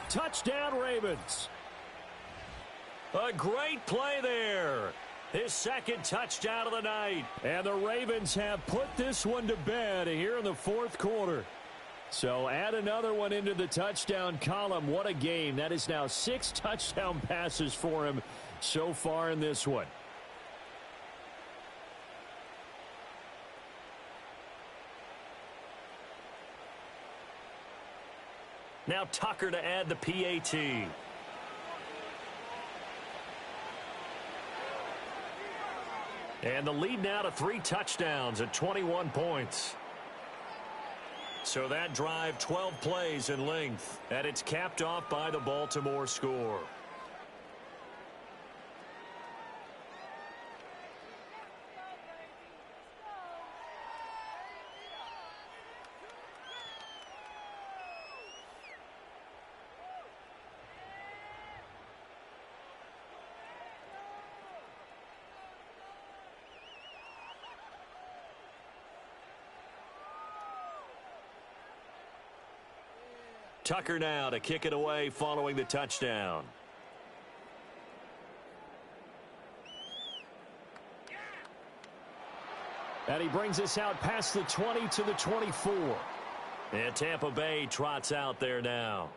Touchdown, Ravens. A great play there. His 2nd touchdown of the night. And the Ravens have put this one to bed here in the 4th quarter. So add another one into the touchdown column. What a game. That is now 6 touchdown passes for him so far in this one. Now Tucker to add the PAT. And the lead now to 3 touchdowns at 21 points. So that drive, 12 plays in length, and it's capped off by the Baltimore score. Tucker now to kick it away following the touchdown. And he brings us out past the 20 to the 24. And Tampa Bay trots out there now.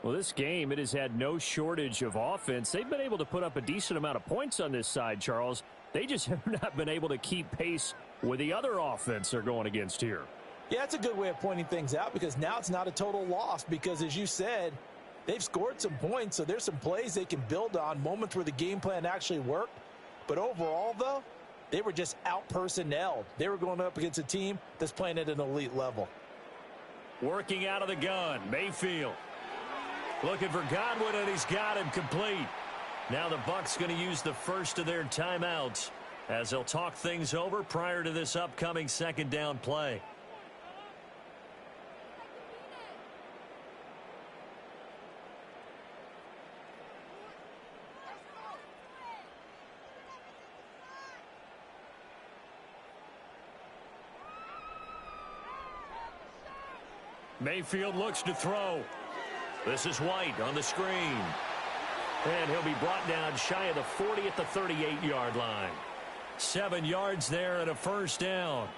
Well, this game, it has had no shortage of offense. They've been able to put up a decent amount of points on this side, Charles. They just have not been able to keep pace with the other offense they're going against here. Yeah, it's a good way of pointing things out because now it's not a total loss because, as you said, they've scored some points, so there's some plays they can build on, moments where the game plan actually worked. But overall, though, they were just out-personnelled. They were going up against a team that's playing at an elite level. Working out of the gun, Mayfield. Looking for Godwin, and he's got him complete. Now the Bucs going to use the first of their timeouts as they'll talk things over prior to this upcoming second down play. Mayfield looks to throw. This is White on the screen. And he'll be brought down shy of the 40 at the 38-yard line. 7 yards there and a first down.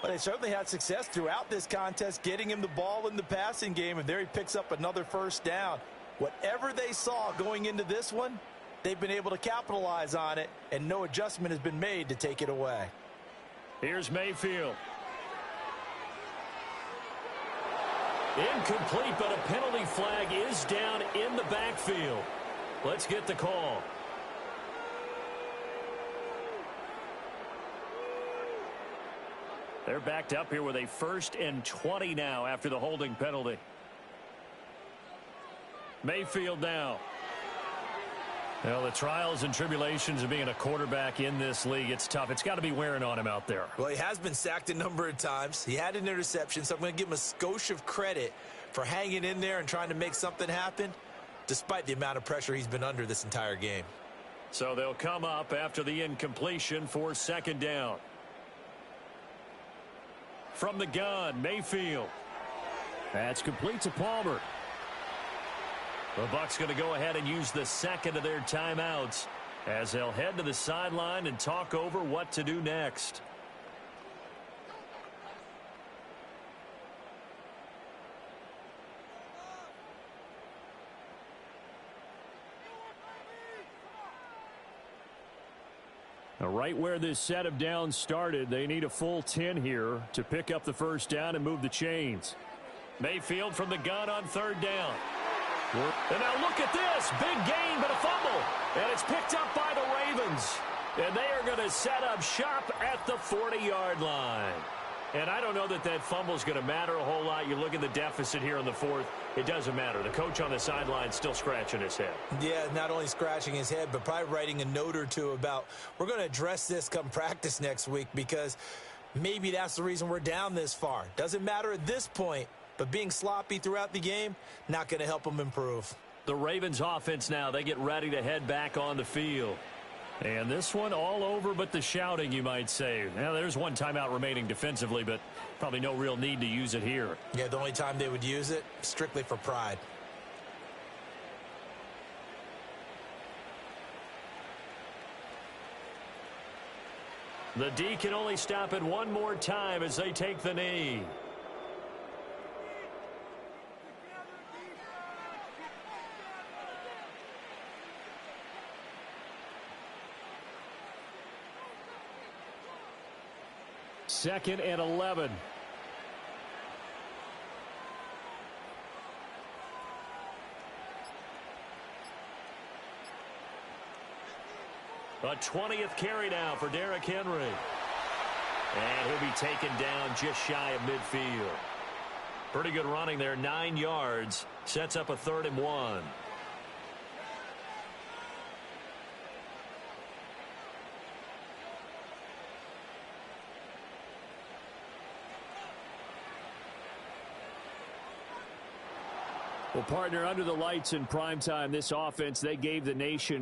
But they certainly had success throughout this contest, getting him the ball in the passing game, and there he picks up another first down. Whatever they saw going into this one, they've been able to capitalize on it, and no adjustment has been made to take it away. Here's Mayfield. Incomplete, but a penalty flag is down in the backfield. Let's get the call. They're backed up here with a 1st and 20 now after the holding penalty. Mayfield now. Well, the trials and tribulations of being a quarterback in this league, it's tough. It's got to be wearing on him out there. Well, he has been sacked a number of times. He had an interception, so I'm going to give him a skosh of credit for hanging in there and trying to make something happen, despite the amount of pressure he's been under this entire game. So they'll come up after the incompletion for second down. From the gun, Mayfield. That's complete to Palmer. The Bucs going to go ahead and use the second of their timeouts as they'll head to the sideline and talk over what to do next. Now, right where this set of downs started, they need a full 10 here to pick up the first down and move the chains. Mayfield from the gun on third down. And now look at this. Big gain, but a fumble. And it's picked up by the Ravens. And they are going to set up shop at the 40-yard line. And I don't know that that fumble is going to matter a whole lot. You look at the deficit here in the fourth. It doesn't matter. The coach on the sideline still scratching his head. Yeah, not only scratching his head, but probably writing a note or two about we're going to address this come practice next week because maybe that's the reason we're down this far. Doesn't matter at this point. But being sloppy throughout the game, not going to help them improve. The Ravens offense now, they get ready to head back on the field. And this one all over but the shouting, you might say. Now, there's one timeout remaining defensively, but probably no real need to use it here. Yeah, the only time they would use it, strictly for pride. The D can only stop it one more time as they take the knee. Second and 11. A 20th carry now for Derrick Henry. And he'll be taken down just shy of midfield. Pretty good running there, 9 yards. Sets up a 3rd and 1. Well, partner, under the lights in primetime, this offense, they gave the nation